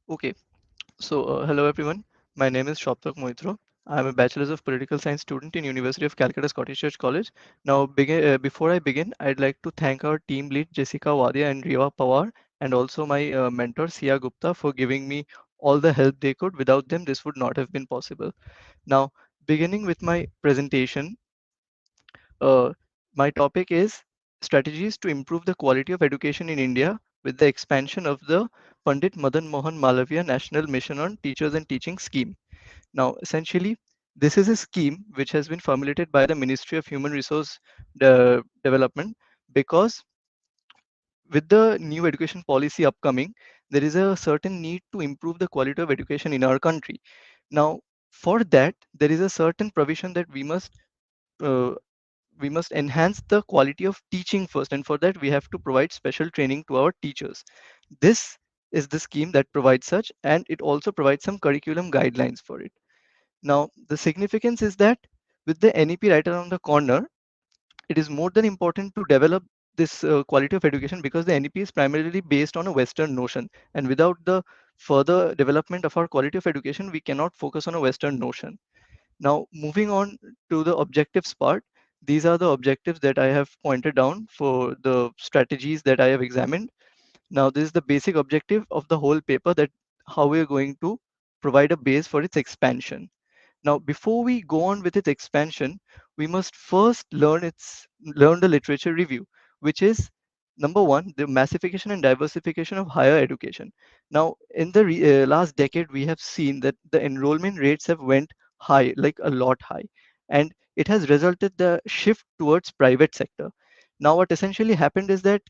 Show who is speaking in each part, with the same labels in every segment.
Speaker 1: Okay, hello everyone. My name is Shoptak Moitro. I am a Bachelor's of Political Science student in University of Calcutta Scottish Church College. Before I begin, I'd like to thank our team lead Jessica Wadia and Riva Pawar, and also my mentor Sia Gupta for giving me all the help they could. Without them, this would not have been possible. Now, beginning with my presentation, uh, my topic is strategies to improve the quality of education in India with the expansion of the Pandit Madan Mohan Malaviya National Mission on Teachers and Teaching scheme. Now, essentially, this is a scheme which has been formulated by the Ministry of Human Resource Development because with the new education policy upcoming, there is a certain need to improve the quality of education in our country. Now, for that, there is a certain provision that uh, we must enhance the quality of teaching first, and for that we have to provide special training to our teachers. This is the scheme that provides such, and it also provides some curriculum guidelines for it. Now the significance is that with the NEP right around the corner, it is more than important to develop this quality of education, because the NEP is primarily based on a Western notion, and without the further development of our quality of education, we cannot focus on a Western notion. Now, moving on to the objectives part, these are the objectives that I have pointed down for the strategies that I have examined. Now, this is the basic objective of the whole paper, that how we are going to provide a base for its expansion. Now, before we go on with its expansion, we must first learn the literature review, which is number one, the massification and diversification of higher education. Now, in the last decade, we have seen that the enrollment rates have went high, like a lot high, and it has resulted the shift towards private sector. Now, what essentially happened is that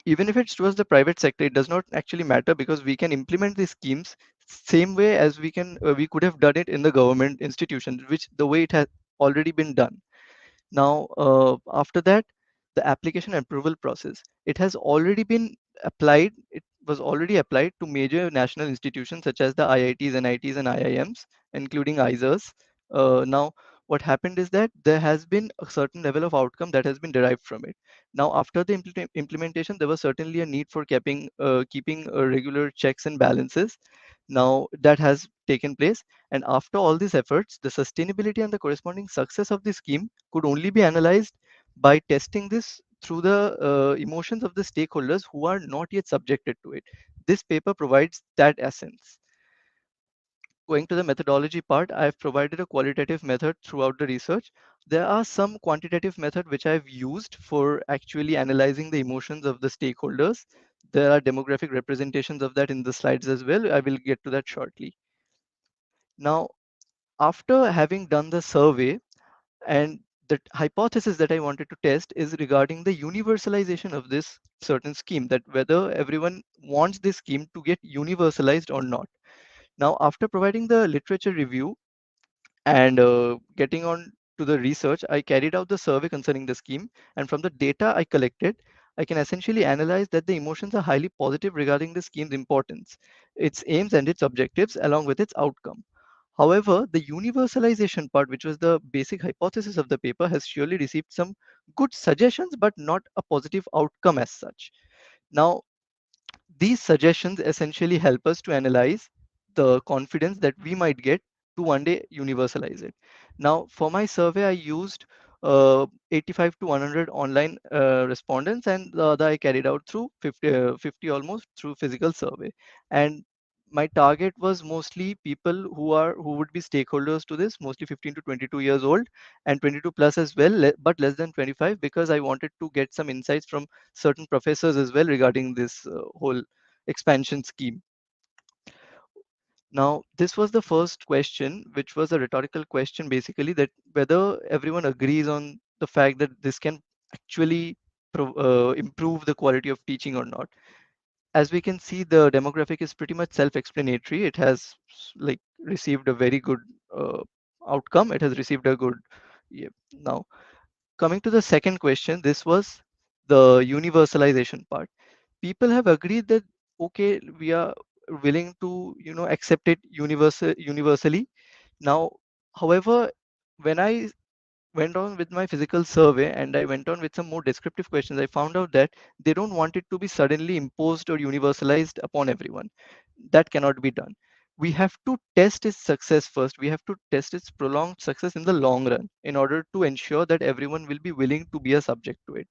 Speaker 1: even if it's towards the private sector, it does not actually matter, because we can implement these schemes same way as we could have done it in the government institutions, which the way it has already been done. Now, after that, the application approval process, it has already been applied. It was already applied to major national institutions such as the IITs, NITs, and IIMs, including ISERs. Now, what happened is that there has been a certain level of outcome that has been derived from it. Now, after the implementation, there was certainly a need for keeping regular checks and balances. Now, that has taken place. And after all these efforts, the sustainability and the corresponding success of the scheme could only be analyzed by testing this through the emotions of the stakeholders who are not yet subjected to it. This paper provides that essence. Going to the methodology part, I've provided a qualitative method throughout the research. There are some quantitative method which I've used for actually analyzing the emotions of the stakeholders. There are demographic representations of that in the slides as well. I will get to that shortly. Now, after having done the survey, and the hypothesis that I wanted to test is regarding the universalization of this certain scheme, that whether everyone wants this scheme to get universalized or not. Now, after providing the literature review and getting on to the research, I carried out the survey concerning the scheme. And from the data I collected, I can essentially analyze that the emotions are highly positive regarding the scheme's importance, its aims and its objectives, along with its outcome. However, the universalization part, which was the basic hypothesis of the paper, has surely received some good suggestions, but not a positive outcome as such. Now, these suggestions essentially help us to analyze the confidence that we might get to one day universalize it. Now, for my survey, I used 85 to 100 online respondents, and the other I carried out through 50 almost through physical survey. And my target was mostly people who would be stakeholders to this, mostly 15 to 22 years old, and 22 plus as well, but less than 25, because I wanted to get some insights from certain professors as well regarding this whole expansion scheme. Now, this was the first question, which was a rhetorical question, basically, that whether everyone agrees on the fact that this can actually improve the quality of teaching or not. As we can see, the demographic is pretty much self-explanatory. It has like received a very good uh, outcome. It has received a good, yeah. Now, coming to the second question, this was the universalization part. People have agreed that okay, we are willing to accept it universally. Now, however, when I went on with my physical survey and I went on with some more descriptive questions, I found out that they don't want it to be suddenly imposed or universalized upon everyone. That cannot be done. We have to test its success first. We have to test its prolonged success in the long run in order to ensure that everyone will be willing to be a subject to it.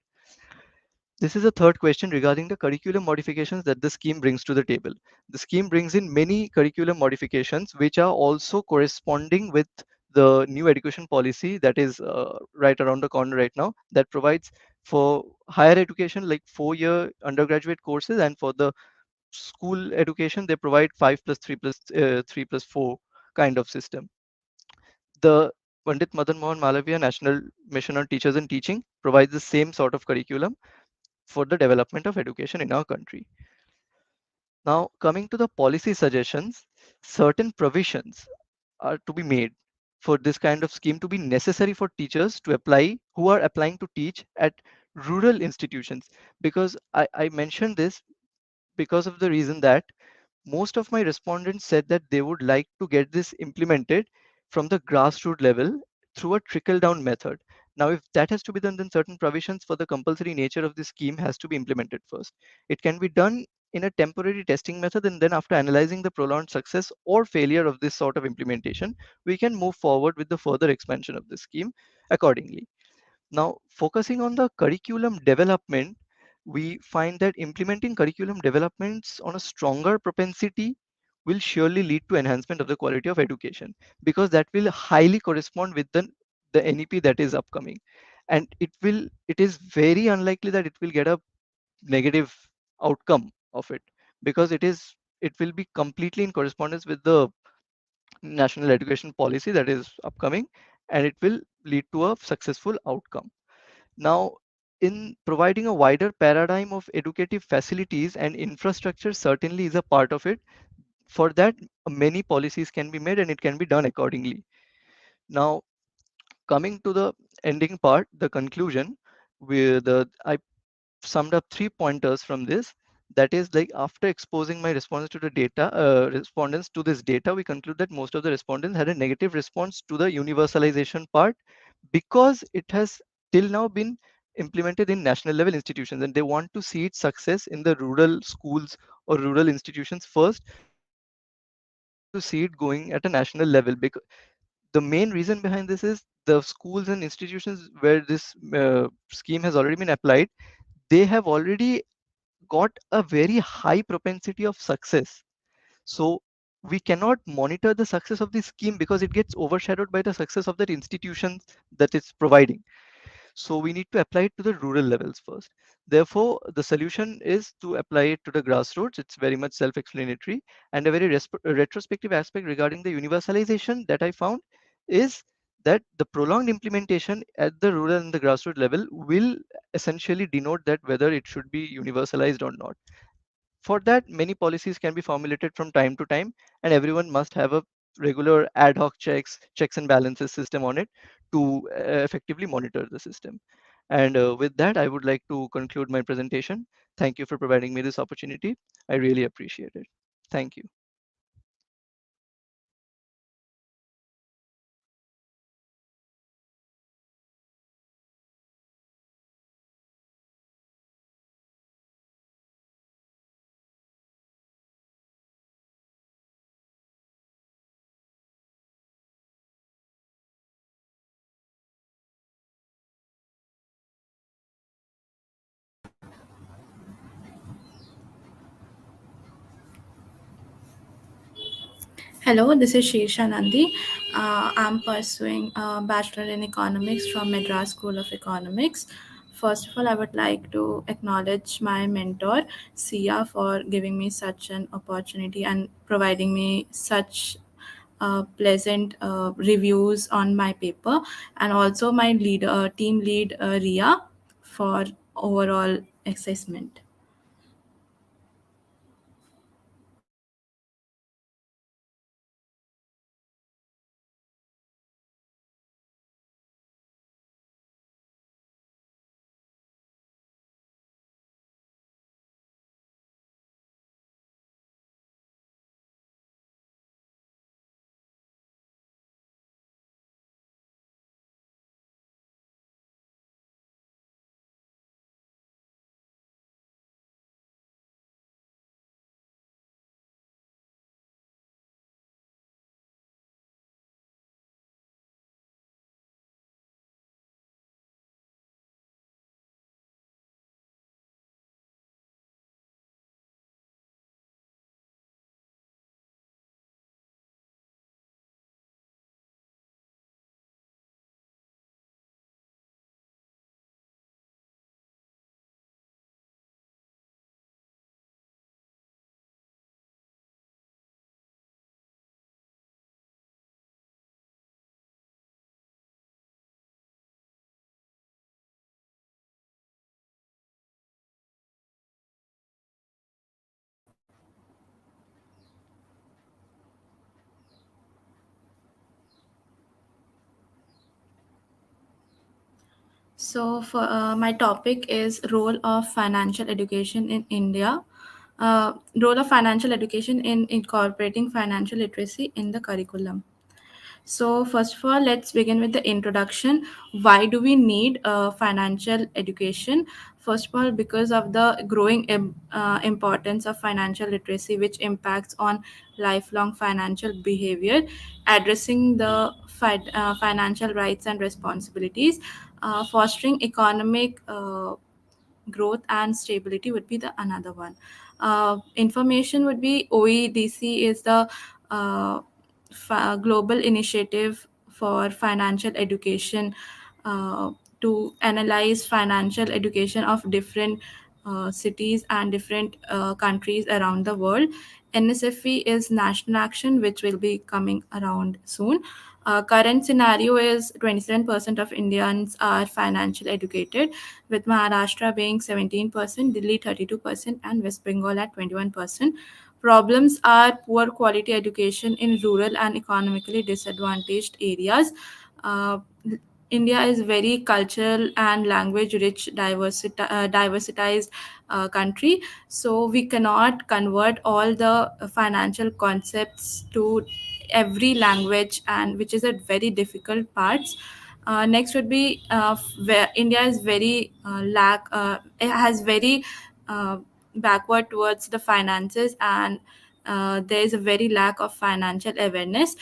Speaker 1: This is a third question regarding the curriculum modifications that the scheme brings to the table. The scheme brings in many curriculum modifications which are also corresponding with the new education policy that is right around the corner right now, that provides for higher education like 4-year undergraduate courses, and for the school education they provide 5 plus 3 plus 3 plus 4 kind of system. The Pandit Madan Mohan Malaviya National Mission on Teachers and Teaching provides the same sort of curriculum for the development of education in our country. Now, coming to the policy suggestions, certain provisions are to be made for this kind of scheme to be necessary for teachers to apply who are applying to teach at rural institutions. Because I mentioned this because of the reason that most of my respondents said that they would like to get this implemented from the grassroots level through a trickle down method. Now, if that has to be done, then certain provisions for the compulsory nature of the scheme has to be implemented first. It can be done in a temporary testing method, and then after analyzing the prolonged success or failure of this sort of implementation, we can move forward with the further expansion of the scheme accordingly. Now, focusing on the curriculum development, we find that implementing curriculum developments on a stronger propensity will surely lead to enhancement of the quality of education, because that will highly correspond with the NEP that is upcoming. And it is very unlikely that it will get a negative outcome of it, because it will be completely in correspondence with the national education policy that is upcoming, and it will lead to a successful outcome. Now, in providing a wider paradigm of educative facilities and infrastructure certainly is a part of it. For that, many policies can be made and it can be done accordingly. Now, coming to the ending part, the conclusion, I summed up 3 pointers from this. That is, like, after exposing my responses to the data, respondents to this data, we conclude that most of the respondents had a negative response to the universalization part, because it has till now been implemented in national level institutions, and they want to see its success in the rural schools or rural institutions first before they want to see it going at a national level. Because the main reason behind this is the schools and institutions where this scheme has already been applied, they have already got a very high propensity of success. So we cannot monitor the success of this scheme because it gets overshadowed by the success of that institution that it's providing. So we need to apply it to the rural levels first. Therefore, the solution is to apply it to the grassroots. It's very much self-explanatory. And a very retrospective aspect regarding the universalization that I found is that the prolonged implementation at the rural and the grassroots level will essentially denote that whether it should be universalized or not. For that, many policies can be formulated from time to time, and everyone must have a regular ad hoc checks and balances system on it to effectively monitor the system. And with that, I would like to conclude my presentation. Thank you for providing me this opportunity. I really appreciate it. Thank you.
Speaker 2: Hello, this is Shirsha Nandi. I'm pursuing a Bachelor in Economics from Madras School of Economics. First of all, I would like to acknowledge my mentor, Sia, for giving me such an opportunity and providing me such pleasant reviews on my paper, and also my team lead, Ria, for overall assessment. So, for my topic is role of financial education in India. Role of financial education in incorporating financial literacy in the curriculum. So, first of all, let's begin with the introduction. Why do we need financial education? First of all, because of the growing importance of financial literacy, which impacts on lifelong financial behavior, addressing the financial rights and responsibilities, fostering economic growth and stability would be the another one. Information would be OEDC is the uh, global initiative for financial education uh, to analyze financial education of different cities and different countries around the world. NSFE is national action, which will be coming around soon. Current scenario is 27% of Indians are financially educated, with Maharashtra being 17%, Delhi 32%, and West Bengal at 21%. Problems are poor quality education in rural and economically disadvantaged areas. Uh, India is very cultural and language rich, diversitized country. So we cannot convert all the financial concepts to every language, and which is a very difficult parts. Next would be where India is very it has very uh, backward towards the finances, and there is a very lack of financial awareness.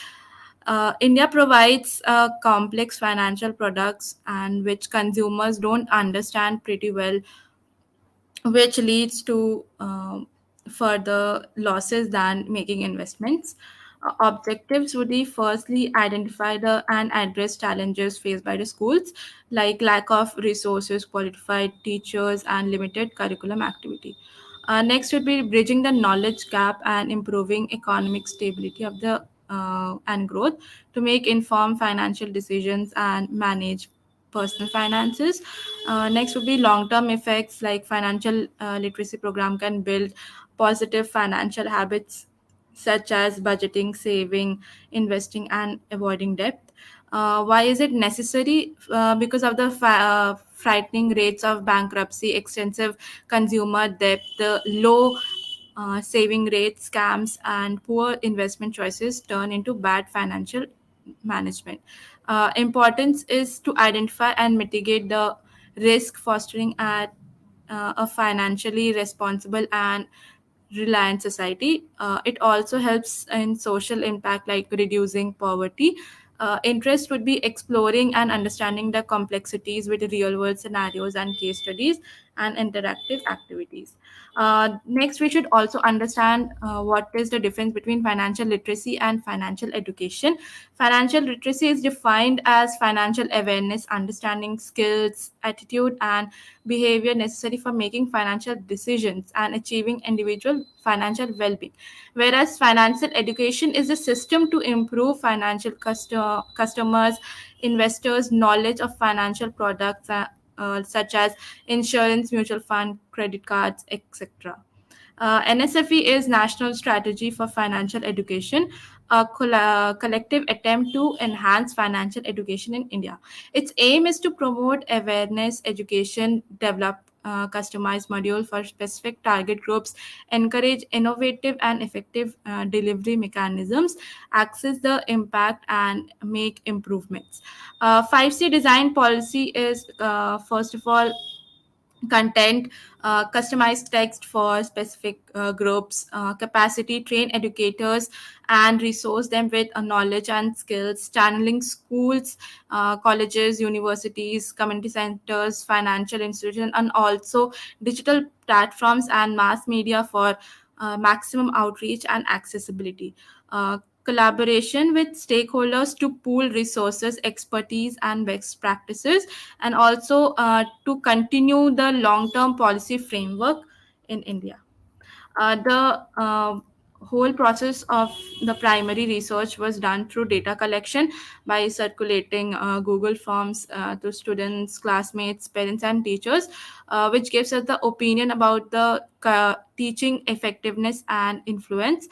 Speaker 2: India provides complex financial products and which consumers don't understand pretty well, which leads to further losses than making investments. Objectives would be firstly identify the and address challenges faced by the schools, like lack of resources, qualified teachers, and limited curriculum activity. Next would be bridging the knowledge gap and improving economic stability of the and growth to make informed financial decisions and manage personal finances. Next would be long-term effects, like financial literacy program can build positive financial habits such as budgeting, saving, investing, and avoiding debt. Why is it necessary? Because of the frightening rates of bankruptcy, extensive consumer debt, the low saving rates, scams, and poor investment choices turn into bad financial management. Importance is to identify and mitigate the risk, fostering a financially responsible and reliant society. It also helps in social impact, like reducing poverty. Interest would be exploring and understanding the complexities with real world scenarios and case studies and interactive activities. Next, we should also understand what is the difference between financial literacy and financial education. Financial literacy is defined as financial awareness, understanding skills, attitude, and behavior necessary for making financial decisions and achieving individual financial well-being, whereas financial education is a system to improve financial customers, investors knowledge of financial products, such as insurance, mutual fund, credit cards, etc. NSFE is National Strategy for Financial Education, a collective attempt to enhance financial education in India. Its aim is to promote awareness, education, develop customized module for specific target groups, encourage innovative and effective delivery mechanisms, access the impact, and make improvements. 5C design policy is, first of all, content, customized text for specific groups, capacity, train educators, and resource them with knowledge and skills, channeling schools, colleges, universities, community centers, financial institutions, and also digital platforms and mass media for maximum outreach and accessibility. Collaboration with stakeholders to pool resources, expertise, and best practices, and also to continue the long term policy framework in India. The whole process of the primary research was done through data collection by circulating Google Forms to students, classmates, parents, and teachers, which gives us the opinion about the teaching effectiveness and influence.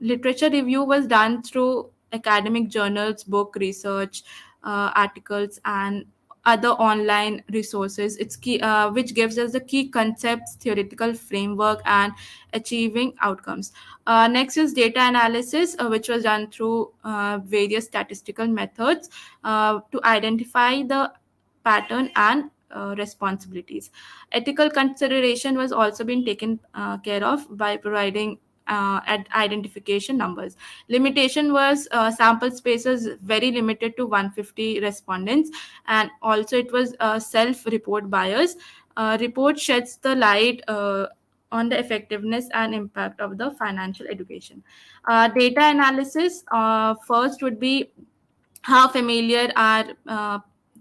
Speaker 2: Literature review was done through academic journals, book research, articles, and other online resources. It's key, which gives us the key concepts, theoretical framework, and achieving outcomes. Next is data analysis, which was done through various statistical methods to identify the pattern and responsibilities. Ethical consideration was also being taken care of by providing at identification numbers. Limitation was sample spaces very limited to 150 respondents, and also it was self-report bias. Report sheds the light on the effectiveness and impact of the financial education. Data analysis first would be how familiar are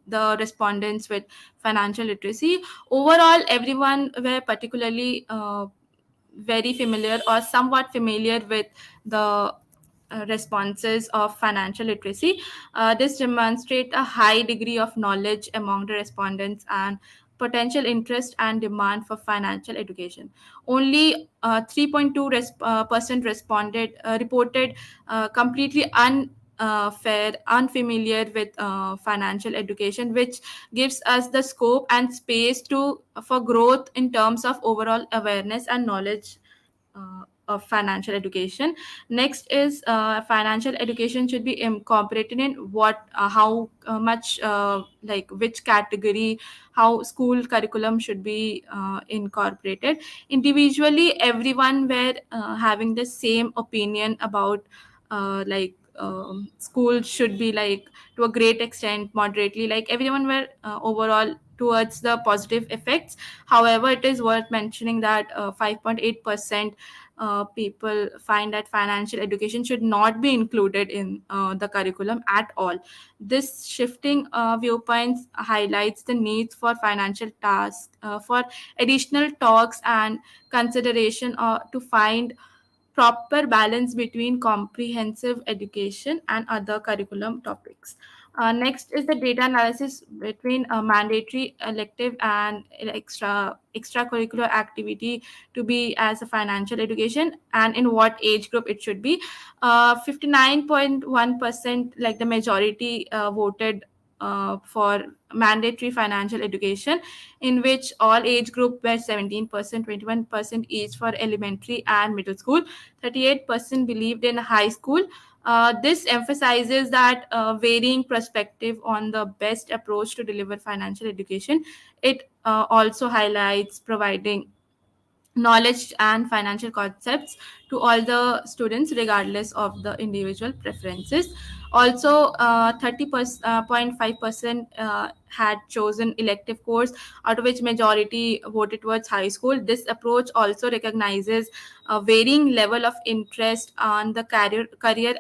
Speaker 2: the respondents with financial literacy. Overall, everyone were particularly very familiar or somewhat familiar with the responses of financial literacy. This demonstrate a high degree of knowledge among the respondents and potential interest and demand for financial education. Only 3.2% responded reported completely unfamiliar with financial education, which gives us the scope and space to for growth in terms of overall awareness and knowledge of financial education. Next is financial education should be incorporated in what how much like which category, how school curriculum should be incorporated. Individually, everyone were having the same opinion about school should be like to a great extent moderately, like everyone were overall towards the positive effects. However, it is worth mentioning that 5.8% people find that financial education should not be included in the curriculum at all. This shifting viewpoints highlights the need for financial tasks, for additional talks and consideration to find proper balance between comprehensive education and other curriculum topics. Next is the data analysis between a mandatory elective and extracurricular activity to be as a financial education, and in what age group it should be. 59.1%, like the majority, voted for mandatory financial education, in which all age group were 17%, 21% each for elementary and middle school, 38% believed in high school. This emphasizes that varying perspective on the best approach to deliver financial education. It also highlights providing knowledge and financial concepts to all the students regardless of the individual preferences. Also 30.5% had chosen elective course, out of which majority voted towards high school. This approach also recognizes a varying level of interest on the career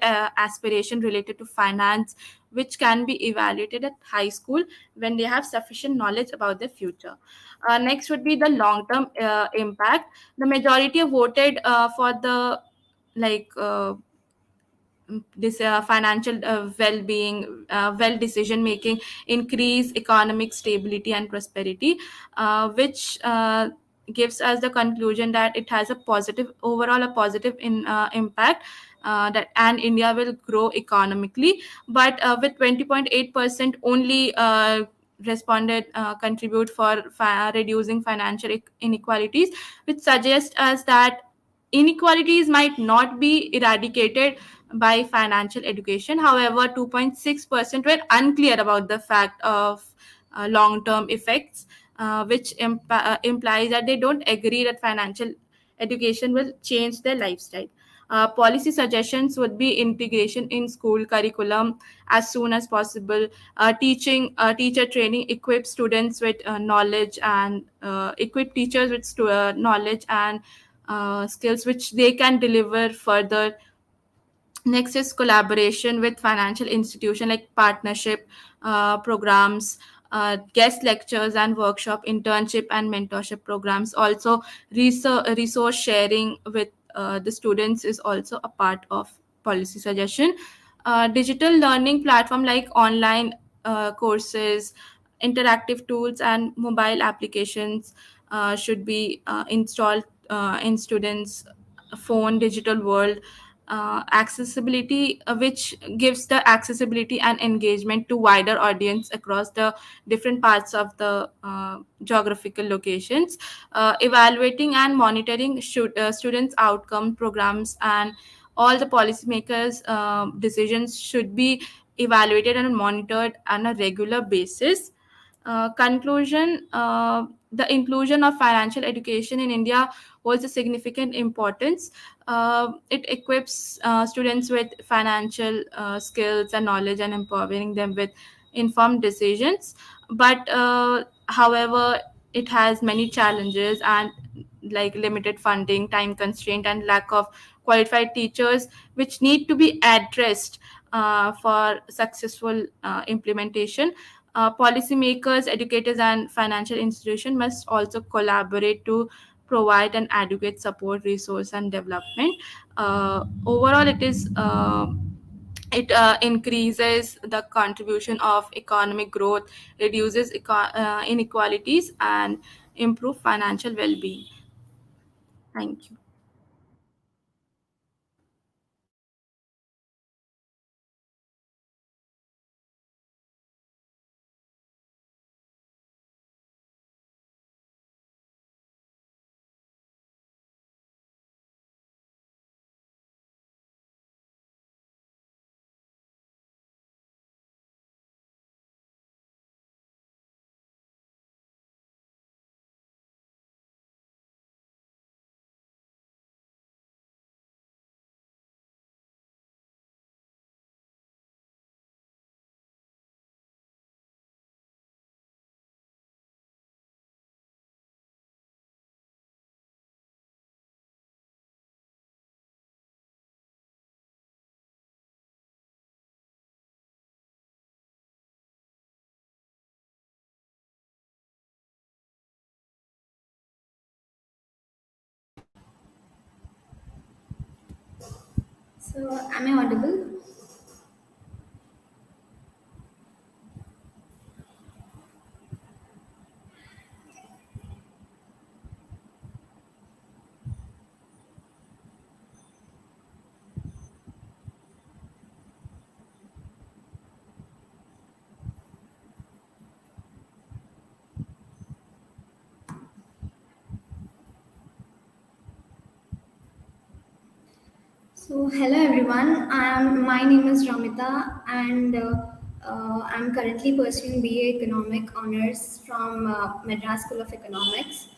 Speaker 2: aspiration related to finance, which can be evaluated at high school when they have sufficient knowledge about their future. Next would be the long term impact. The majority voted for the like this financial well-being, well decision making, increase economic stability and prosperity, which gives us the conclusion that it has a positive overall, a positive impact, that and India will grow economically. But with 20.8% only responded contribute for reducing financial inequalities, which suggests us that inequalities might not be eradicated by financial education. However, 2.6% were unclear about the fact of long term effects, which implies that they don't agree that financial education will change their lifestyle. Policy suggestions would be integration in school curriculum as soon as possible. Teacher training, equip students with knowledge and equip teachers with knowledge and skills which they can deliver further. Next is collaboration with financial institution, like partnership programs, guest lectures and workshop, internship and mentorship programs. Also resource sharing with the students is also a part of policy suggestion. Digital learning platform like online courses, interactive tools and mobile applications should be installed in students phone digital world. accessibility, which gives the accessibility and engagement to wider audience across the different parts of the geographical locations. Evaluating and monitoring students outcome programs, and all the policymakers decisions should be evaluated and monitored on a regular basis. Conclusion, the inclusion of financial education in India holds a significant importance. It equips students with financial skills and knowledge, and empowering them with informed decisions. But however, it has many challenges, and like limited funding, time constraint, and lack of qualified teachers, which need to be addressed for successful implementation. Policymakers, educators, and financial institutions must also collaborate to provide an adequate support, resource, and development. Overall, it increases the contribution of economic growth, reduces inequalities, and improve financial well-being. Thank you.
Speaker 3: So, am I audible? So, hello everyone. My name is Ramita, and I'm currently pursuing BA Economic Honors from Madras School of Economics.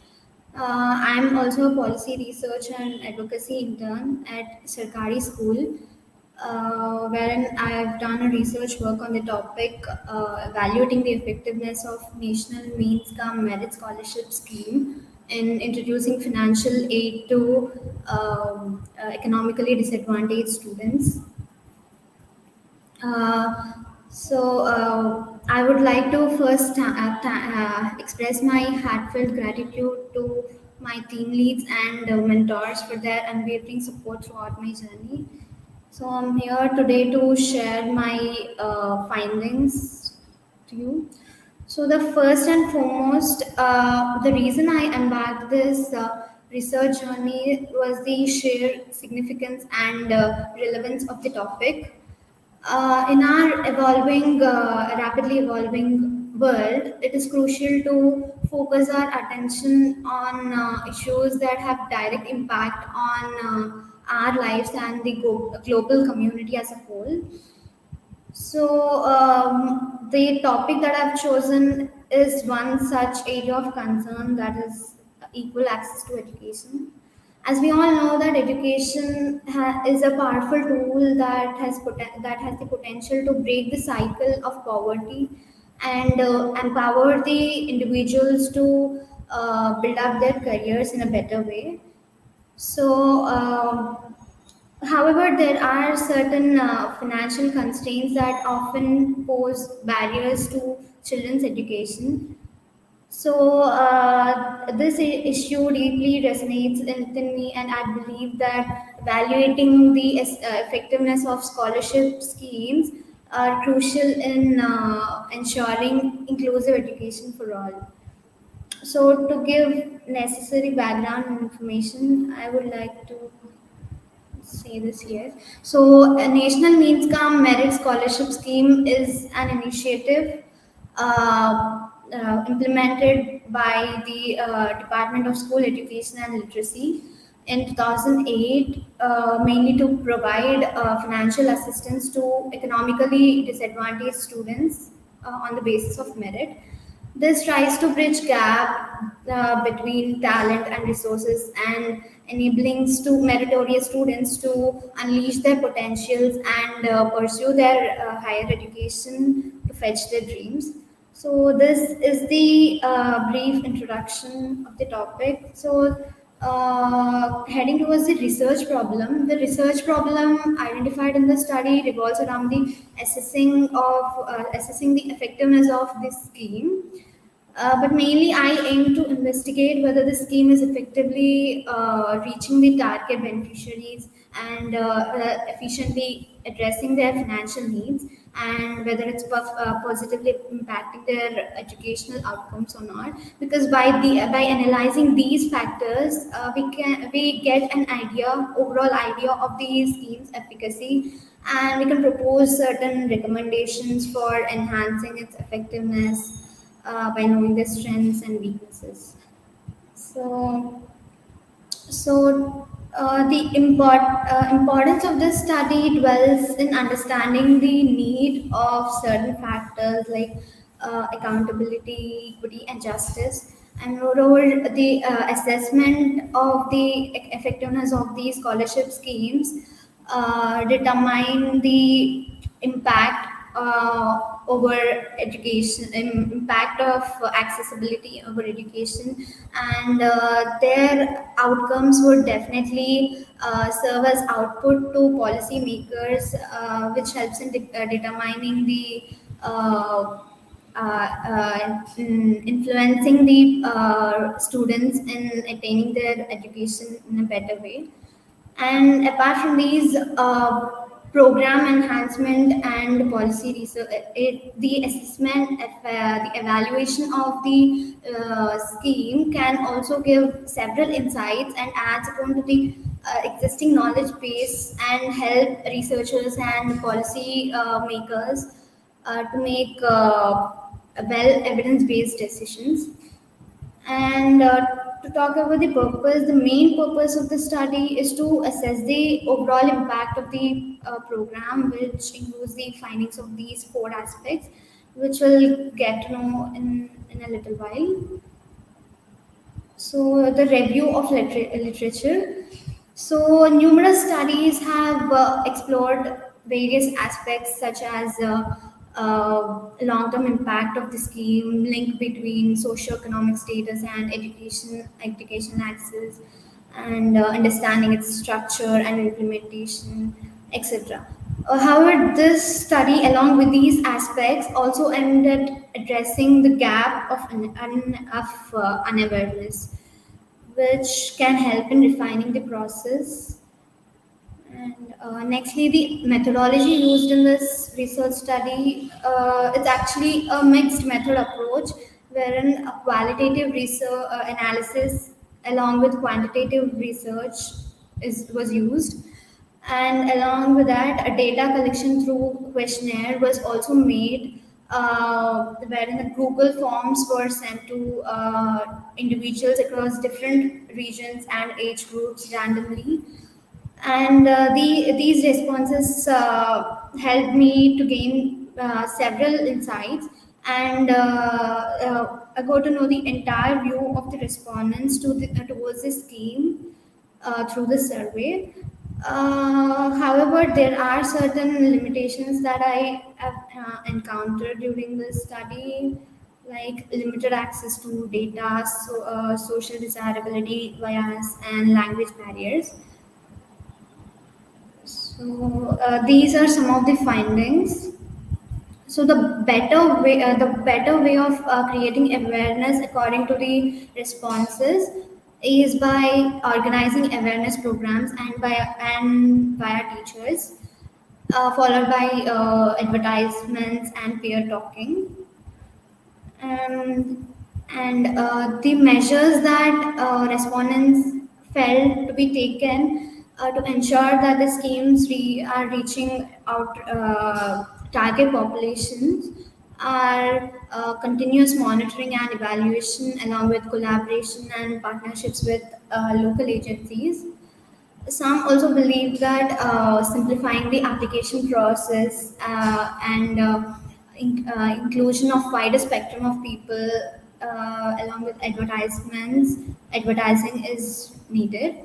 Speaker 3: I'm also a policy research and advocacy intern at Sarkari School, wherein I've done a research work on the topic evaluating the effectiveness of National Means Come Merit Scholarship Scheme in introducing financial aid to economically disadvantaged students. I would like to first express my heartfelt gratitude to my team leads and mentors for their unwavering support throughout my journey. So I'm here today to share my findings to you. So the first and foremost, the reason I embarked this research journey was the sheer significance and relevance of the topic. In our rapidly evolving world, it is crucial to focus our attention on issues that have direct impact on our lives and the global community as a whole. So, the topic that I've chosen is one such area of concern, that is equal access to education. As we all know, that education is a powerful tool that that has the potential to break the cycle of poverty and empower the individuals to build up their careers in a better way. So, however, there are certain financial constraints that often pose barriers to children's education. So, this issue deeply resonates within me, and I believe that evaluating the effectiveness of scholarship schemes are crucial in ensuring inclusive education for all. So, to give necessary background information, I would like to say this here. So, a National Means Come Merit Scholarship Scheme is an initiative implemented by the Department of School Education and Literacy in 2008, mainly to provide financial assistance to economically disadvantaged students on the basis of merit. This tries to bridge gap between talent and resources and enabling meritorious students to unleash their potentials and pursue their higher education to fetch their dreams. So this is the brief introduction of the topic. So heading towards the research problem, the research problem identified in the study revolves around the assessing the effectiveness of this scheme, but mainly, I aim to investigate whether the scheme is effectively reaching the target beneficiaries and efficiently addressing their financial needs, and whether it's positively impacting their educational outcomes or not. Because by analyzing these factors, we get an overall idea of the scheme's efficacy, and we can propose certain recommendations for enhancing its effectiveness by knowing their strengths and weaknesses. So, the importance of this study dwells in understanding the need of certain factors like accountability, equity, and justice. And moreover, the assessment of the effectiveness of these scholarship schemes determine the impact over education, impact of accessibility over education, and their outcomes would definitely serve as output to policymakers, which helps in determining the influencing the students in attaining their education in a better way. And apart from these program enhancement and policy research, the assessment, the evaluation of the scheme can also give several insights and adds upon to the existing knowledge base and help researchers and policy makers to make well evidence based decisions. And to talk about the purpose, the main purpose of the study is to assess the overall impact of the program, which includes the findings of these four aspects, which we'll get to know in a little while. So, the review of literature. So, numerous studies have explored various aspects such as long-term impact of the scheme, link between socioeconomic status and education access, and understanding its structure and implementation, etc. However, this study, along with these aspects, also aimed at addressing the gap of unawareness, which can help in refining the process. And nextly, the methodology used in this research study, it's actually a mixed method approach, wherein a qualitative research analysis along with quantitative research was used, and along with that, a data collection through questionnaire was also made, wherein the Google forms were sent to individuals across different regions and age groups randomly, and these responses helped me to gain several insights, and I got to know the entire view of the respondents towards the scheme through the survey. However, there are certain limitations that I have encountered during this study, like limited access to data, social desirability bias, and language barriers. So these are some of the findings. So the better way of creating awareness according to the responses is by organizing awareness programs and via teachers, followed by advertisements and peer talking. And the measures that respondents felt to be taken to ensure that the schemes are reaching out target populations are continuous monitoring and evaluation along with collaboration and partnerships with local agencies. Some also believe that simplifying the application process and inclusion of wider spectrum of people along with advertising is needed.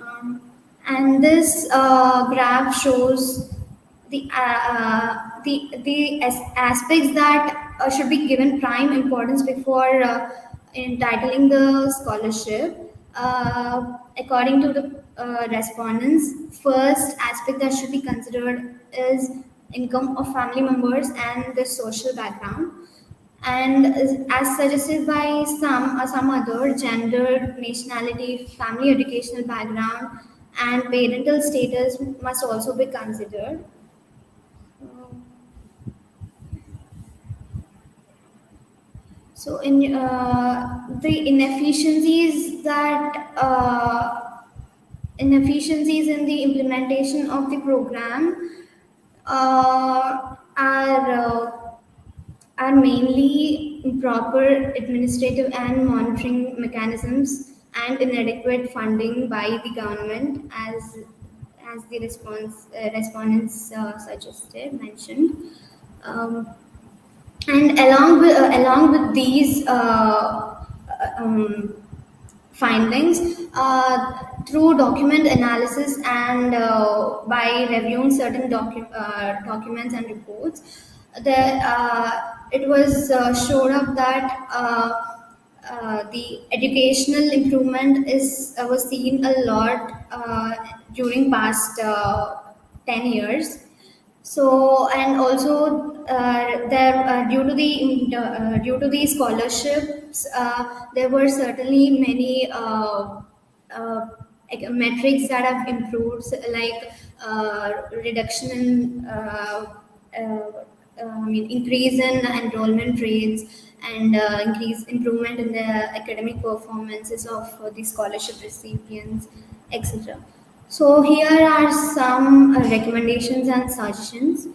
Speaker 3: Um, and this graph shows the aspects that should be given prime importance before entitling the scholarship. According to the respondents, first aspect that should be considered is income of family members and the social background, and as suggested by some other gender, nationality, family educational background, and parental status must also be considered. Um, So, in the inefficiencies in the implementation of the program are mainly improper administrative and monitoring mechanisms and inadequate funding by the government, as the respondents suggested mentioned. Um, and along with these findings, through document analysis and by reviewing certain documents and reports, it was showed up that the educational improvement is was seen a lot during past 10 years. So, and also there due to the scholarships, there were certainly many metrics that have improved, like reduction in I mean increase in enrollment rates, and increase improvement in the academic performances of the scholarship recipients, etc. So here are some recommendations and suggestions.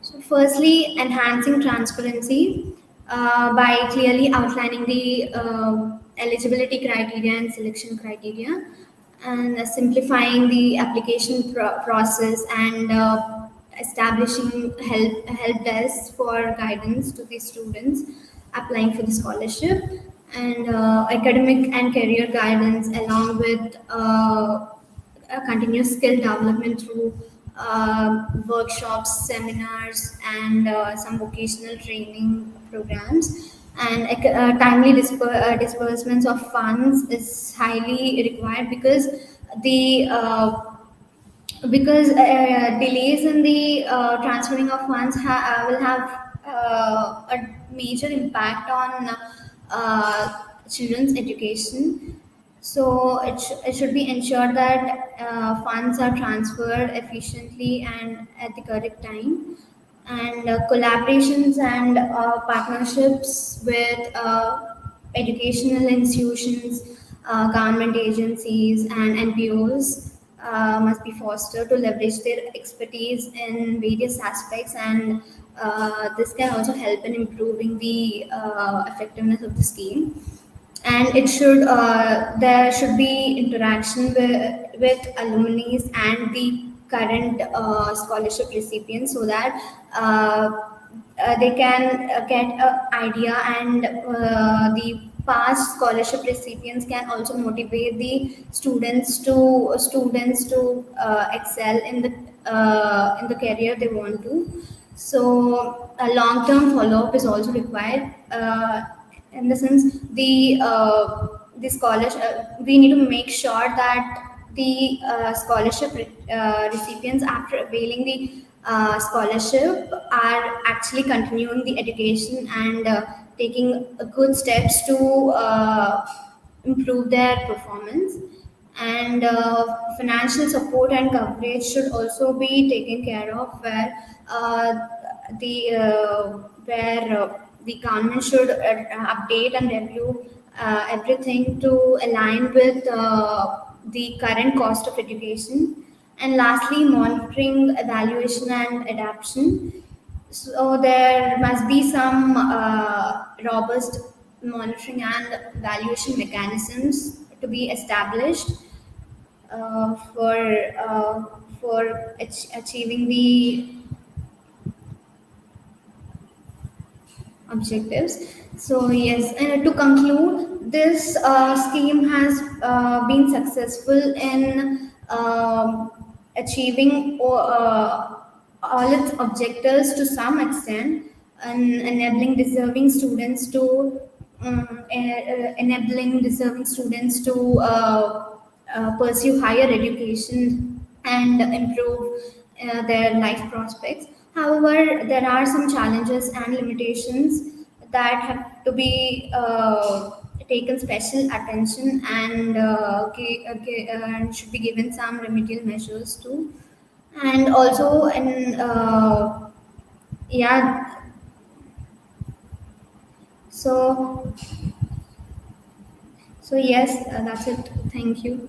Speaker 3: So firstly, enhancing transparency by clearly outlining the eligibility criteria and selection criteria, and simplifying the application process, and establishing help desks for guidance to the students applying for the scholarship, and academic and career guidance along with a continuous skill development through workshops, seminars, and some vocational training programs. And timely disbursements of funds is highly required the uh, because delays in the transferring of funds will have a major impact on children's education. So it should be ensured that funds are transferred efficiently and at the correct time, and collaborations and partnerships with educational institutions, government agencies, and NPOs must be fostered to leverage their expertise in various aspects, and this can also help in improving the effectiveness of the scheme. And there should be interaction with alumni and the current scholarship recipients, so that they can get an idea, and the past scholarship recipients can also motivate the students to excel in the career they want to. So a long term follow up is also required, in the sense the scholarship, we need to make sure that the scholarship recipients, after availing the scholarship, are actually continuing the education and taking good steps to improve their performance. And financial support and coverage should also be taken care of, where the government should update and review everything to align with the current cost of education, and lastly, monitoring, evaluation, and adaptation. So there must be some robust monitoring and evaluation mechanisms to be established for achieving the objectives. So yes, and to conclude, this scheme has been successful in achieving all its objectives to some extent, and enabling deserving students to pursue higher education and improve their life prospects. However, there are some challenges and limitations that have to be taken special attention, and and should be given some remedial measures too. And also, in yeah, so yes, that's it. Thank you.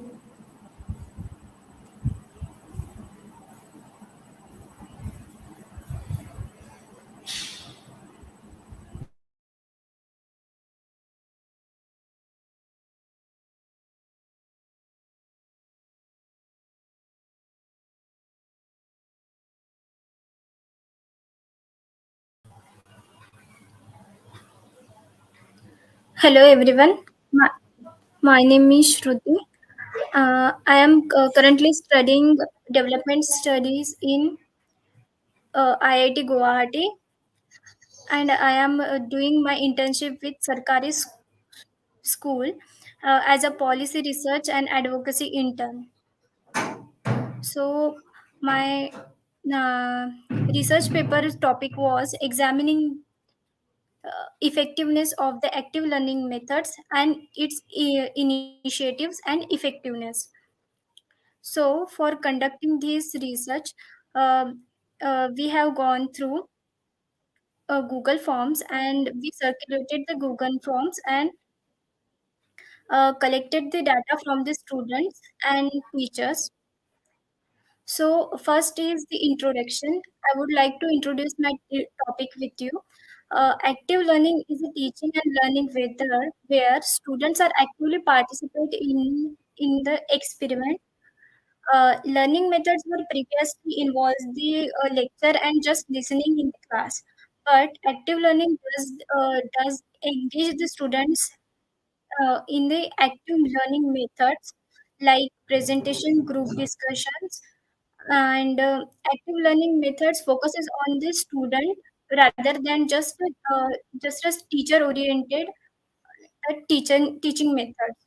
Speaker 4: Hello everyone. My name is Shruti. I am currently studying development studies in IIT Guwahati, and I am doing my internship with Sarkari School as a policy research and advocacy intern. So my uh, research paper topic was examining effectiveness of the active learning methods and its initiatives and effectiveness. So, for conducting this research, um, we have gone through Google Forms, and we circulated the Google Forms and collected the data from the students and teachers. So, first is the introduction. I would like to introduce my topic with you. Active learning is a teaching and learning method where students are actively participate in the experiment. Learning methods were previously involved the lecture and just listening in the class, but active learning does engage the students in the active learning methods like presentation, group discussions, and active learning methods focuses on the student rather than just as teacher oriented teaching methods.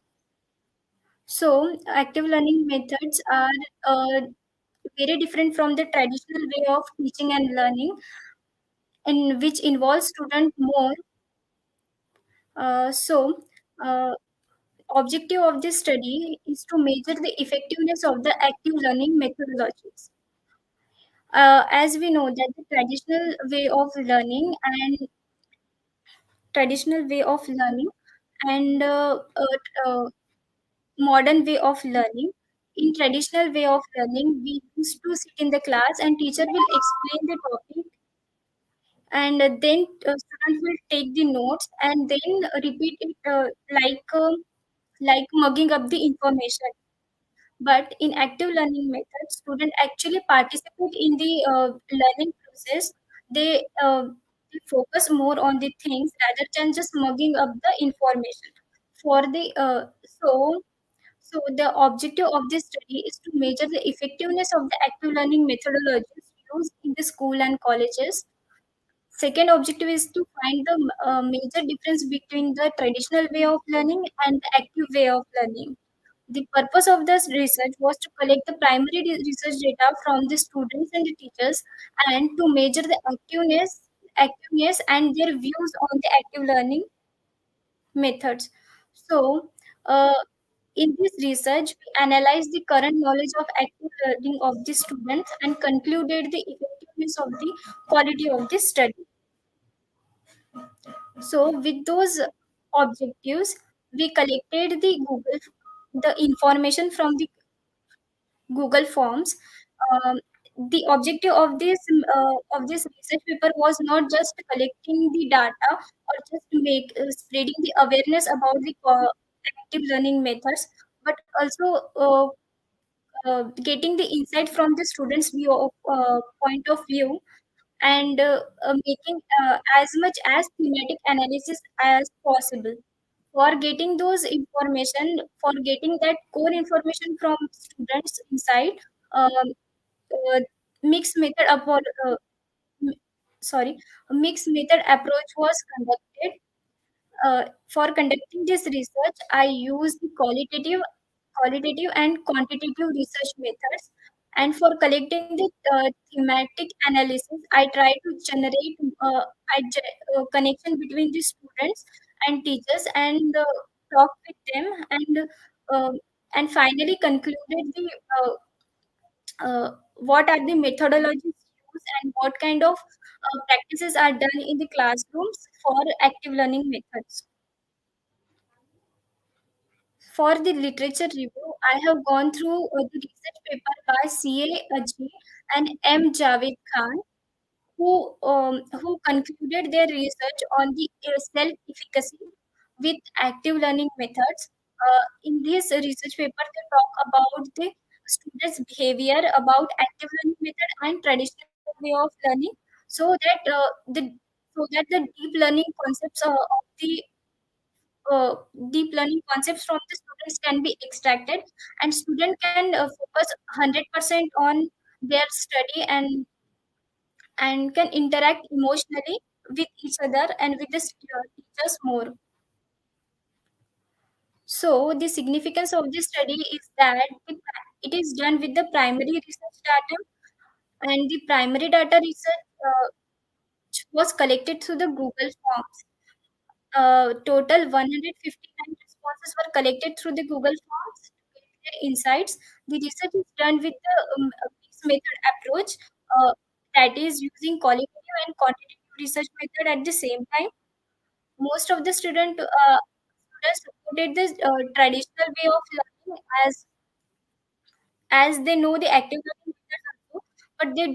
Speaker 4: So, active learning methods are very different from the traditional way of teaching and learning, and which involves student more. So, uh, objective of this study is to measure the effectiveness of the active learning methodologies. As we know that the traditional way of learning and modern way of learning. In traditional way of learning, we used to sit in the class and teacher will explain the topic, and then students will take the notes and then repeat it like mugging up the information. But in active learning method, students actually participate in the learning process. They focus more on the things rather than just mugging up the information. For the so the objective of this study is to measure the effectiveness of the active learning methodologies used in the school and colleges. Second objective is to find the major difference between the traditional way of learning and the active way of learning. The purpose of this research was to collect the primary research data from the students and the teachers and to measure the activeness and their views on the active learning methods. So, uh, in this research, we analyzed the current knowledge of active learning of the students and concluded the effectiveness of the quality of the study. So, with those objectives, we collected the Google. the information from the Google Forms. Um, the objective of this research paper was not just collecting the data or just make spreading the awareness about the active learning methods, but also getting the insight from the students' view of point of view, and making as much as thematic analysis as possible for getting those information, for getting that core information from students inside. um, Mixed method m- sorry mixed method approach was conducted. For conducting this research, I use the qualitative and quantitative research methods. And for collecting the thematic analysis, I try to generate connection between the students and teachers, and talk with them, uh, and finally concluded the what are the methodologies used and what kind of practices are done in the classrooms for active learning methods. For the literature review, I have gone through the research paper by C.A. Ajay and M. Javed Khan, who concluded their research on the self-efficacy with active learning methods. In this research paper, they talk about the students' behavior, about active learning method and traditional way of learning, so that the deep learning concepts of the deep learning concepts from the students can be extracted, and student can focus 100% on their study, and can interact emotionally with each other and with the teachers more. So the significance of this study is that it is done with the primary research data, and the primary data research was collected through the Google Forms. Total 159 responses were collected through the Google Forms to get their insights. The research is done with the mixed method approach, uh, that is using qualitative and quantitative research method at the same time. Most of the students supported this traditional way of learning, as they know the active learning methods also, but they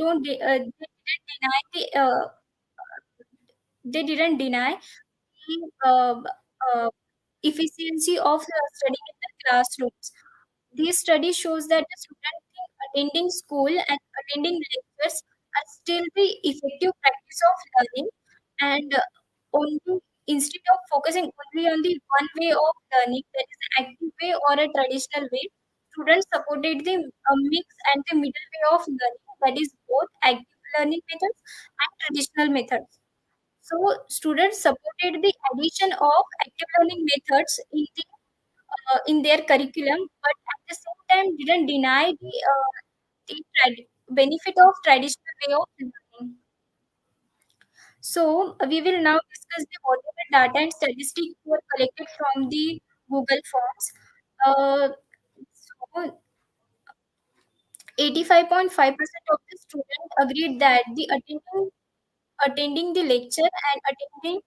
Speaker 4: didn't deny the efficiency of studying in the classrooms. This study shows that the student think attending school and attending lectures are still the effective practice of learning, and only instead of focusing only on the one way of learning, that is the active way or a traditional way, students supported the mix and the middle way of learning, that is both active learning methods and traditional methods. So students supported the addition of active learning methods in their curriculum, but at the same time didn't deny the benefit of traditional way of learning. So we will now discuss the whatever data and statistics were collected from the Google Forms. Uh, so 85.5% of the students agreed that the attending the lecture and attending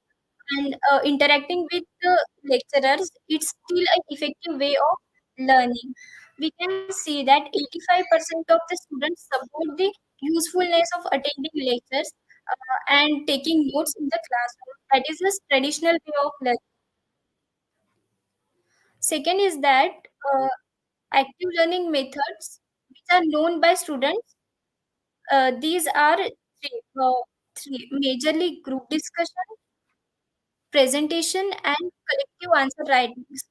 Speaker 4: and interacting with the lecturers, it's still an effective way of learning. We can see that 85% of the students support the usefulness of attending lectures and taking notes in the classroom. That is the traditional way of learning. Second is that active learning methods which are known by students. These are three majorly: group discussion, presentation, and collective answer writings,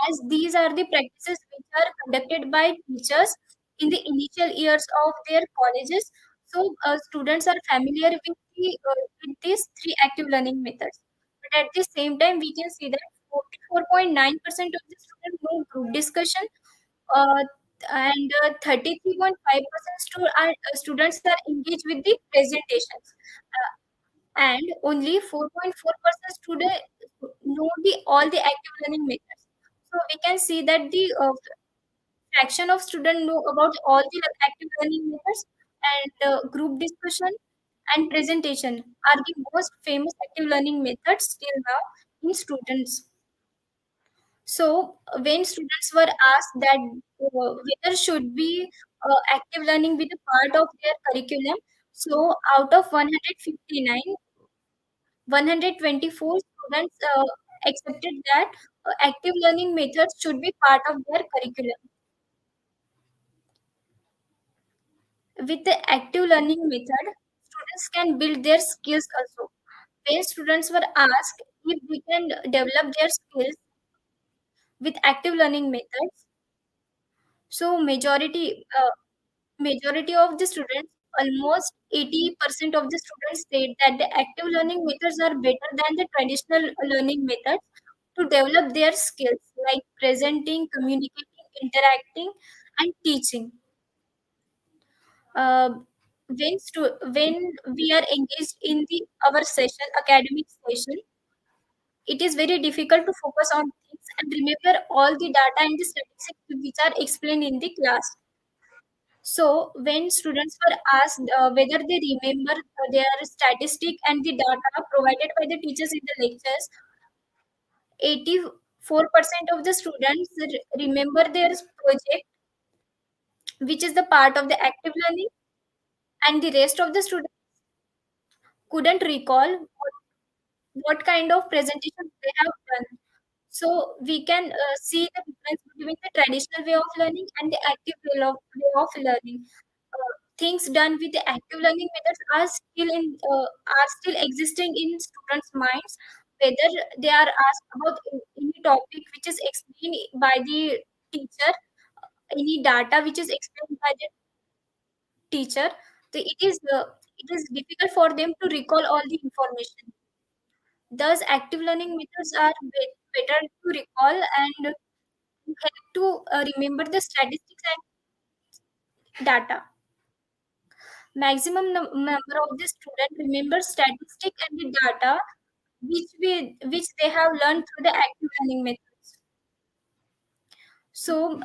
Speaker 4: as these are the practices which are conducted by teachers in the initial years of their colleges. So, students are familiar with these three active learning methods. But at the same time, we can see that 44.9% of the students know group discussion, uh, and 33.5% students are engaged with the presentations. And only 4.4% students know all the active learning methods. So we can see that the fraction of students know about all the active learning methods, and group discussion and presentation are the most famous active learning methods still now in students. So when students were asked that whether should be active learning be the part of their curriculum, so out of 159, 124 students accepted that active learning methods should be part of their curriculum. With the active learning method, students can build their skills also. When students were asked if they can develop their skills with active learning methods, so majority of the students, almost 80% of the students said that the active learning methods are better than the traditional learning methods to develop their skills like presenting, communicating, interacting, and teaching. Uh, when we are engaged in the our session, academic session, it is very difficult to focus on things and remember all the data and the statistics which are explained in the class. So, when students were asked whether they remember their statistic and the data provided by the teachers in the lectures, 84% of the students remember their project, which is the part of the active learning, and the rest of the students couldn't recall what kind of presentations they have done. So we can see the difference between the traditional way of learning and the active way of learning. Things done with the active learning methods are still existing in students' minds, whether they are asked about any topic which is explained by the teacher, any data which is explained by the teacher. It is difficult for them to recall all the information. Thus, active learning methods are better to recall and help to remember the statistics and data. Maximum number of the student remember statistics and the data which they have learned through the active learning methods. So,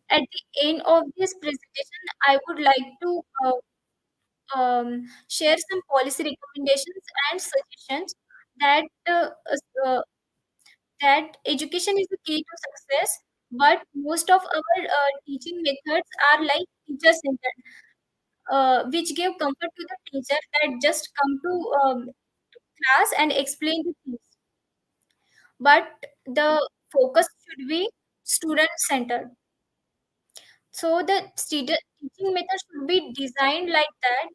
Speaker 4: at the end of this presentation, I would like to share some policy recommendations and suggestions that that education is the key to success, but most of our teaching methods are like teacher centered, which give comfort to the teacher that just come to class and explain the things. But the focus should be student centered. So the teaching method should be designed like that.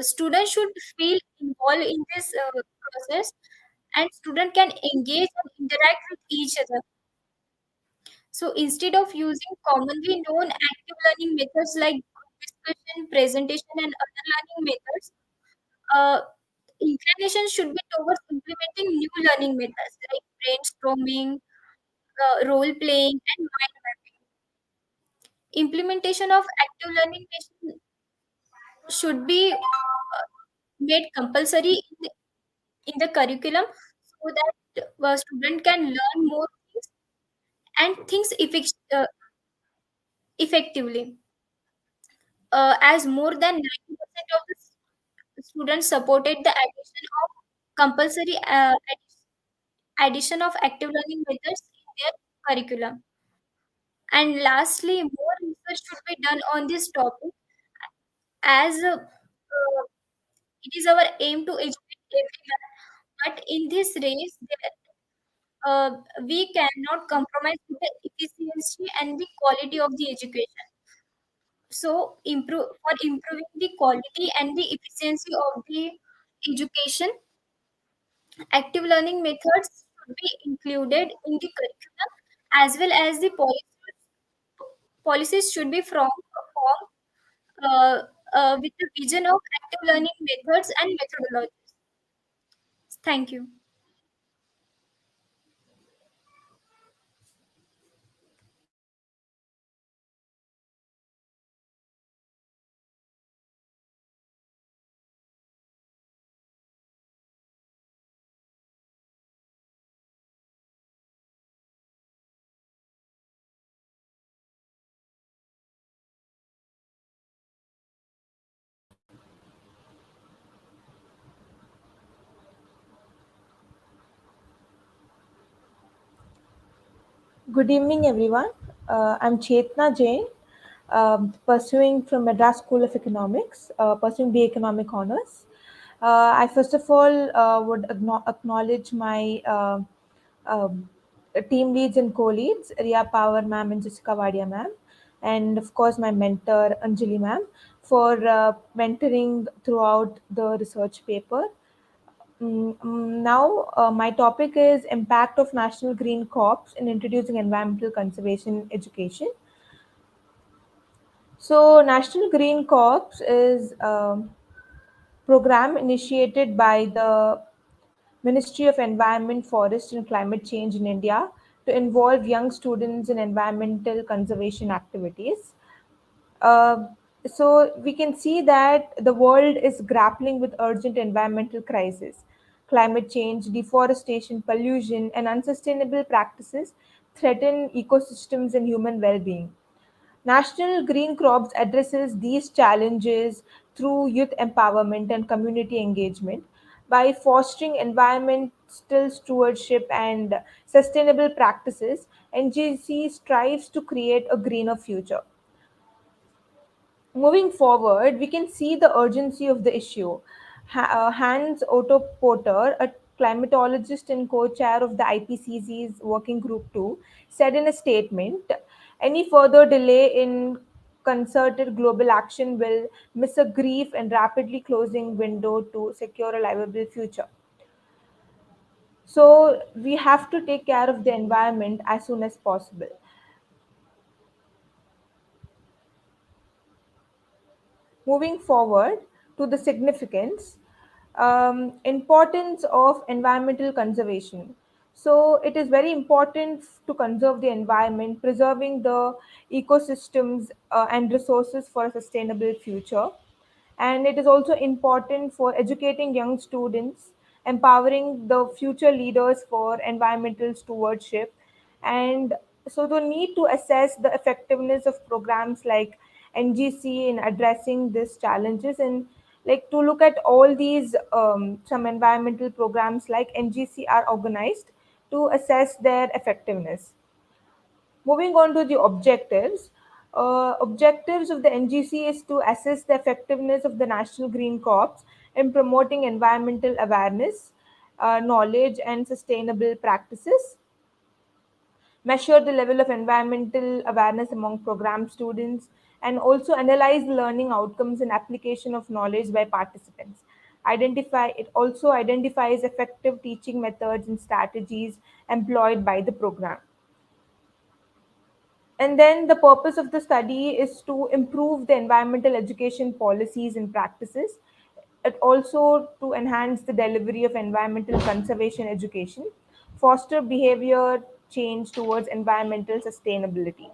Speaker 4: Students should feel involved in this process, and student can engage and interact with each other. So instead of using commonly known active learning methods like group discussion, presentation, and other learning methods, uh, inclination should be towards implementing new learning methods like brainstorming, role playing, and mind mapping. Implementation of active learning should be made compulsory in the curriculum so that student can learn more things and things effectively. As more than 90% of the students supported the compulsory addition of active learning methods in their curriculum. And lastly, more research should be done on this topic as it is our aim to educate everyone. But in this race, uh, we cannot compromise with the efficiency and the quality of the education. So, improving the quality and the efficiency of the education, active learning methods should be included in the curriculum as well as the policies should be formed with the vision of active learning methods and methodologies. Thank you.
Speaker 5: Good evening, everyone. I'm Chetna Jain, pursuing from Madras School of Economics, pursuing B Economic Honors. I first of all would acknowledge my um, team leads and co-leads, Ria Power ma'am and Jessica Vadia ma'am, and of course my mentor Anjali ma'am for mentoring throughout the research paper. Now, my topic is impact of National Green Corps in introducing environmental conservation education. So, National Green Corps is a program initiated by the Ministry of Environment, Forest and Climate Change in India to involve young students in environmental conservation activities. Uh, so we can see that the world is grappling with urgent environmental crisis. Climate change, deforestation, pollution, and unsustainable practices threaten ecosystems and human well-being. National Green Crops addresses these challenges through youth empowerment and community engagement by fostering environmental stewardship and sustainable practices. NGC strives to create a greener future. Moving forward, we can see the urgency of the issue. Hans Otto Porter, a climatologist and co-chair of the IPCC's Working Group 2, said in a statement, any further delay in concerted global action will miss a brief and rapidly closing window to secure a livable future. So we have to take care of the environment as soon as possible. Moving forward to the significance, importance of environmental conservation. So it is very important to conserve the environment, preserving the ecosystems and resources for a sustainable future. And it is also important for educating young students, empowering the future leaders for environmental stewardship. And so the need to assess the effectiveness of programs like NGC in addressing these challenges, and like to look at all these some environmental programs like NGC are organized to assess their effectiveness. Moving on to the objectives. Objectives of the NGC is to assess the effectiveness of the National Green Corps in promoting environmental awareness, knowledge, and sustainable practices, measure the level of environmental awareness among program students, and also analyze the learning outcomes and application of knowledge by participants. It also identifies effective teaching methods and strategies employed by the program. And then the purpose of the study is to improve the environmental education policies and practices. It also to enhance the delivery of environmental conservation education, foster behavior change towards environmental sustainability.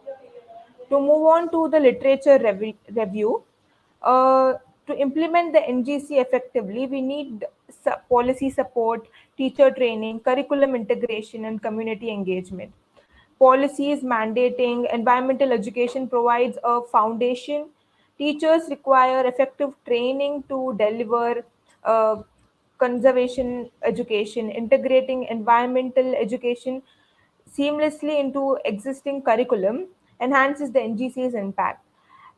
Speaker 5: To move on to the literature review, uh, to implement the NGC effectively, we need policy support, teacher training, curriculum integration, and community engagement. Policies mandating environmental education provides a foundation. Teachers require effective training to deliver uh, conservation education, integrating environmental education seamlessly into existing curriculum enhances the NGC's impact.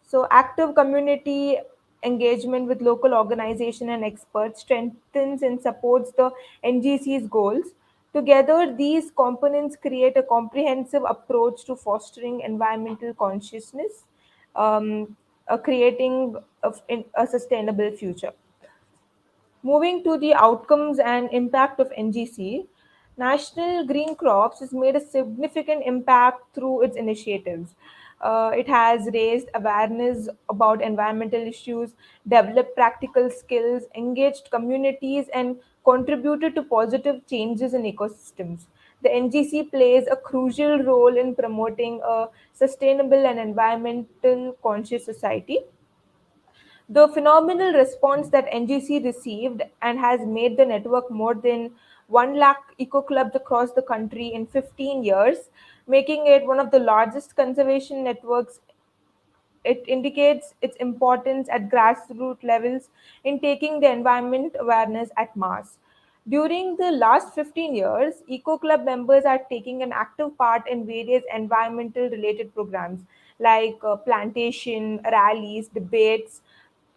Speaker 5: So, active community engagement with local organization and experts strengthens and supports the NGC's goals. Together, these components create a comprehensive approach to fostering environmental consciousness, creating a sustainable future. Moving to the outcomes and impact of NGC, National Green Crops has made a significant impact through its initiatives. It has raised awareness about environmental issues, developed practical skills, engaged communities, and contributed to positive changes in ecosystems. The NGC plays a crucial role in promoting a sustainable and environmental conscious society. The phenomenal response that NGC received and has made the network more than 1 lakh eco clubs across the country in 15 years, making it one of the largest conservation networks. It indicates its importance at grassroots levels in taking the environment awareness at mass. During the last 15 years, Eco Club members are taking an active part in various environmental related programs like plantation, rallies, debates,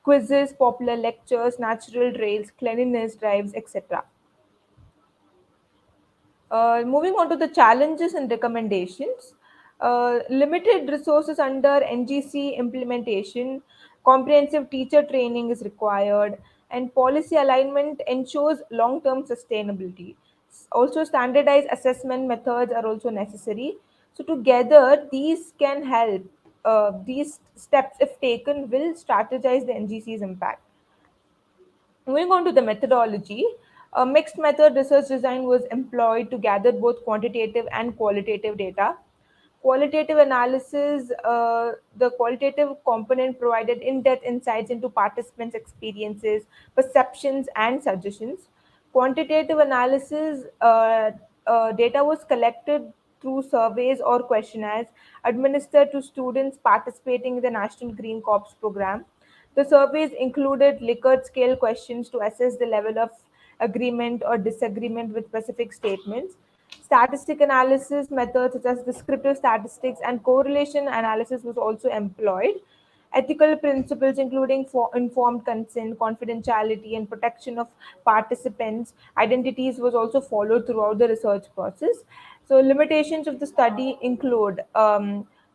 Speaker 5: quizzes, popular lectures, natural trails, cleanliness drives, etc. Moving on to the challenges and recommendations, limited resources under NGC implementation, comprehensive teacher training is required, and policy alignment ensures long term sustainability. Also, standardized assessment methods are also necessary. So, together, these can help. These steps, if taken, will strategize the NGC's impact. Moving on to the methodology, a mixed method research design was employed to gather both quantitative and qualitative data. Qualitative analysis, the qualitative component provided in depth insights into participants' experiences, perceptions, and suggestions. Quantitative analysis data was collected through surveys or questionnaires administered to students participating in the National Green Corps program. The surveys included Likert scale questions to assess the level of agreement or disagreement with specific statements. Statistic analysis methods such as descriptive statistics and correlation analysis was also employed. Ethical principles, including informed consent, confidentiality, and protection of participants' identities, was also followed throughout the research process. So, limitations of the study include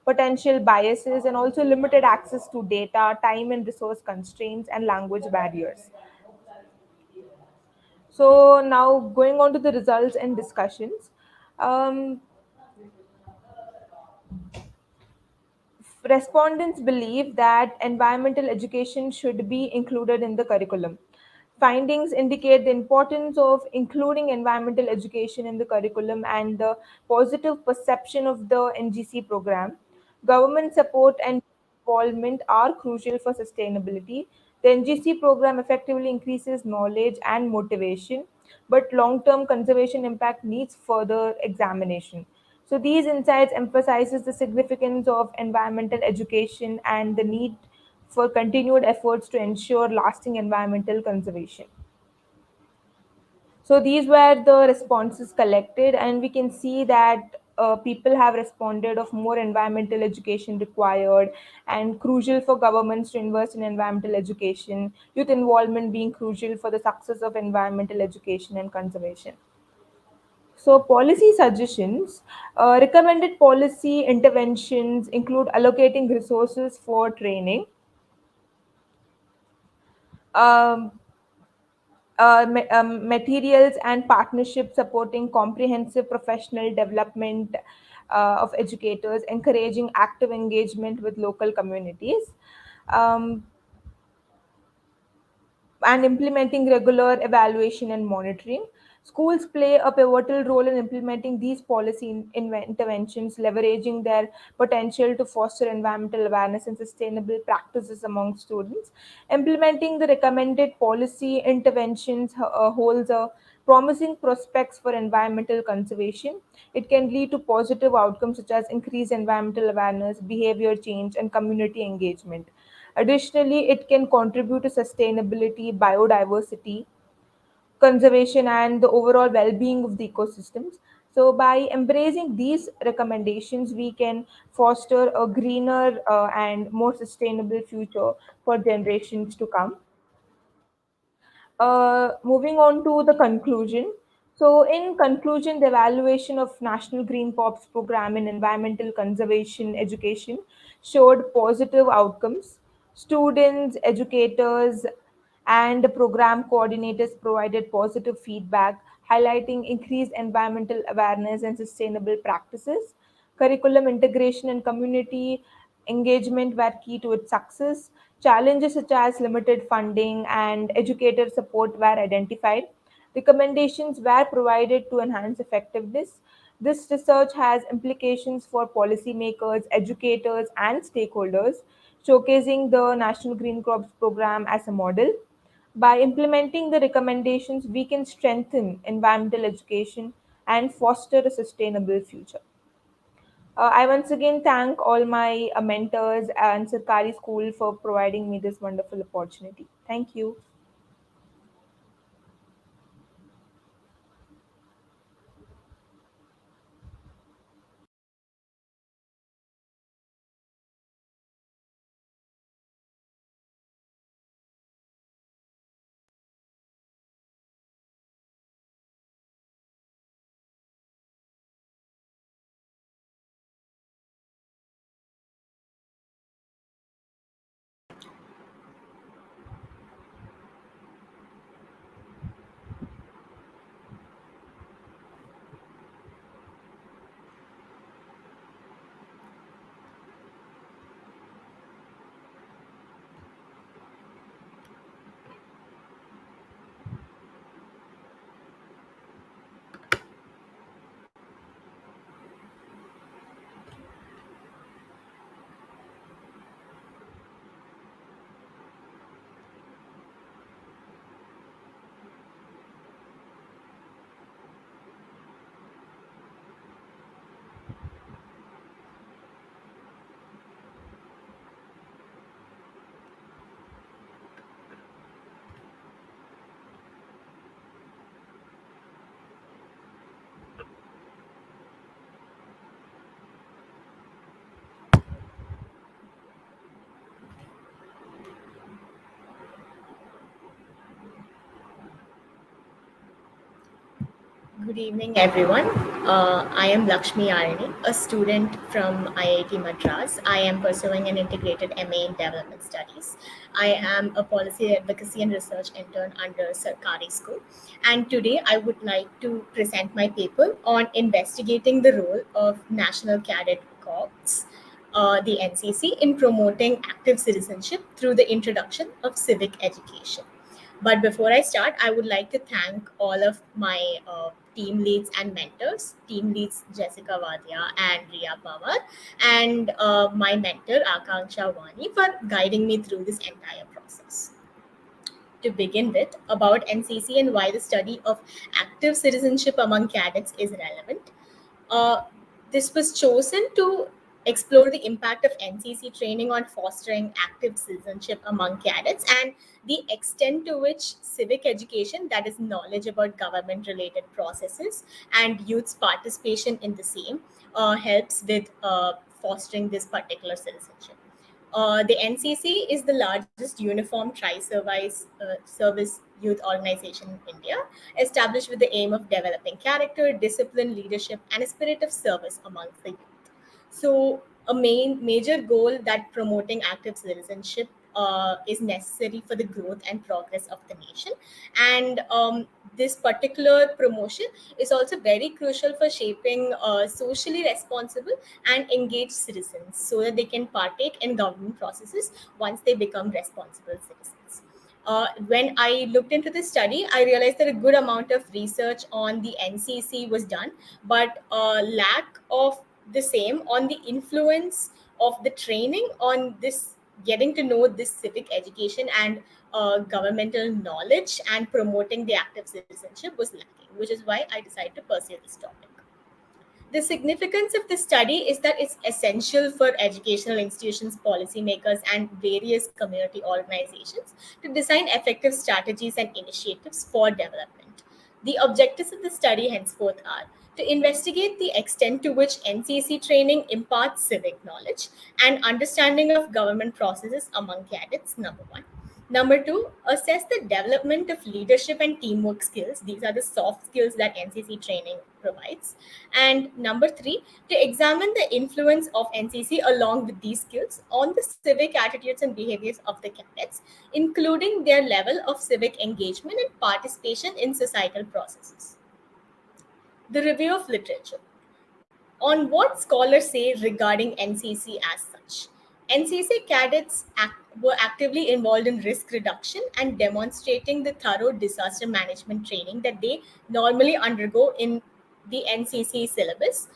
Speaker 5: potential biases and also limited access to data, time and resource constraints, and language barriers. So, now going on to the results and discussions. Um, Respondents believe that environmental education should be included in the curriculum. Findings indicate the importance of including environmental education in the curriculum and the positive perception of the NGC program. Government support and involvement are crucial for sustainability. The NGC program effectively increases knowledge and motivation, but long term conservation impact needs further examination. So these insights emphasizes the significance of environmental education and the need for continued efforts to ensure lasting environmental conservation. So these were the responses collected, and we can see that people have responded of more environmental education required and crucial for governments to invest in environmental education, youth involvement being crucial for the success of environmental education and conservation. So, policy suggestions, recommended policy interventions include allocating resources for training, um, materials and partnerships supporting comprehensive professional development of educators, encouraging active engagement with local communities. Um, and implementing regular evaluation and monitoring. Schools play a pivotal role in implementing these policy interventions, leveraging their potential to foster environmental awareness and sustainable practices among students. Implementing the recommended policy interventions holds a promising prospects for environmental conservation. It can lead to positive outcomes such as increased environmental awareness, behavior change, and community engagement. Additionally, it can contribute to sustainability, biodiversity, conservation, and the overall well being of the ecosystems. So, by embracing these recommendations, we can foster a greener and more sustainable future for generations to come. Moving on to the conclusion. So, in conclusion, the evaluation of National Green Corps program in environmental conservation education showed positive outcomes. Students, educators, and program coordinators provided positive feedback, highlighting increased environmental awareness and sustainable practices. Curriculum integration and community engagement were key to its success. Challenges such as limited funding and educator support were identified. Recommendations were provided to enhance effectiveness. This research has implications for policymakers, educators, and stakeholders, showcasing the National Green Crops program as a model. By implementing the recommendations, we can strengthen environmental education and foster a sustainable future. I once again thank all my mentors and Sarkari School for providing me this wonderful opportunity. Thank you.
Speaker 6: Good evening, everyone. I am Lakshmi Arani, a student from IIT Madras. I am pursuing an integrated MA in Development Studies. I am a policy advocacy and research intern under Sarkari School. And today I would like to present my paper on investigating the role of National Cadet Corps, the NCC, in promoting active citizenship through the introduction of civic education. But before I start, I would like to thank all of my team leads and mentors, team leads Jessica Vadia and Ria Pawar, and my mentor Akanksha Wani for guiding me through this entire process. To begin with, about NCC and why the study of active citizenship among cadets is relevant. Uh, this was chosen to explore the impact of NCC training on fostering active citizenship among cadets and the extent to which civic education, that is, knowledge about government related processes and youth's participation in the same, helps with fostering this particular citizenship. The NCC is the largest uniform service youth organization in India, established with the aim of developing character, discipline, leadership, and a spirit of service amongst the youth. So, a major goal that promoting active citizenship is necessary for the growth and progress of the nation, and this particular promotion is also very crucial for shaping socially responsible and engaged citizens so that they can partake in government processes once they become responsible citizens. When I looked into this study, I realized that a good amount of research on the NCC was done, but lack of the same on the influence of the training on this, getting to know this civic education and governmental knowledge and promoting the active citizenship was lacking, which is why I decided to pursue this topic. The significance of this study is that it's essential for educational institutions, policymakers, and various community organizations to design effective strategies and initiatives for development. The objectives of the study henceforth are to investigate the extent to which NCC training imparts civic knowledge and understanding of government processes among cadets, number one. Number two, assess the development of leadership and teamwork skills. These are the soft skills that NCC training provides. And number three, to examine the influence of NCC along with these skills on the civic attitudes and behaviors of the cadets, including their level of civic engagement and participation in societal processes. The review of literature on what scholars say regarding NCC as such. NCC cadets were actively involved in risk reduction and demonstrating the thorough disaster management training that they normally undergo in the NCC syllabus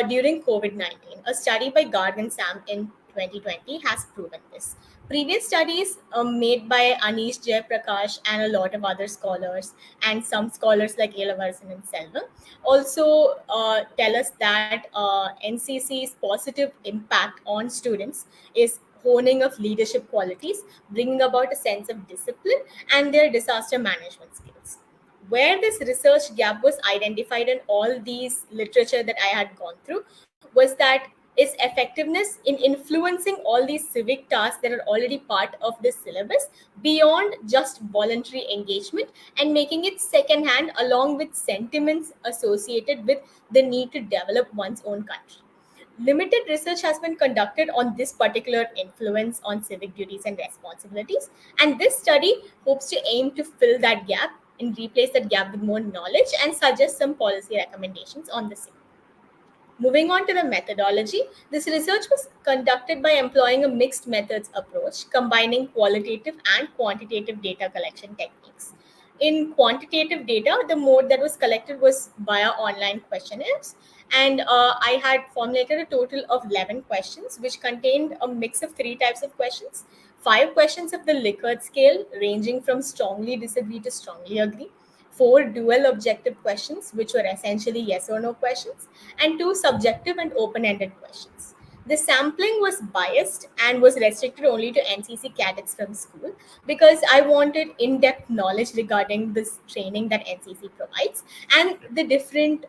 Speaker 6: during COVID 19. A study by Garg and Sam in 2020 has proven this. Previous studies made by Anish Jayaprakash and a lot of other scholars, and some scholars like Elavarsan and Selvam, also tell us that NCC's positive impact on students is honing of leadership qualities, bringing about a sense of discipline and their disaster management skills. Where this research gap was identified in all these literature that I had gone through was that its effectiveness in influencing all these civic tasks that are already part of this syllabus beyond just voluntary engagement and making it secondhand along with sentiments associated with the need to develop one's own country. Limited research has been conducted on this particular influence on civic duties and responsibilities, and this study hopes to aim to fill that gap and replace that gap with more knowledge and suggest some policy recommendations on the same. Moving on to the methodology, this research was conducted by employing a mixed methods approach, combining qualitative and quantitative data collection techniques. In quantitative data, the mode that was collected was via online questionnaires, and I had formulated a total of 11 questions, which contained a mix of three types of questions. Five questions of the Likert scale, ranging from strongly disagree to strongly agree, four dual objective questions, which were essentially yes or no questions, and two subjective and open ended questions. The sampling was biased and was restricted only to NCC cadets from school because I wanted in depth knowledge regarding this training that NCC provides and the different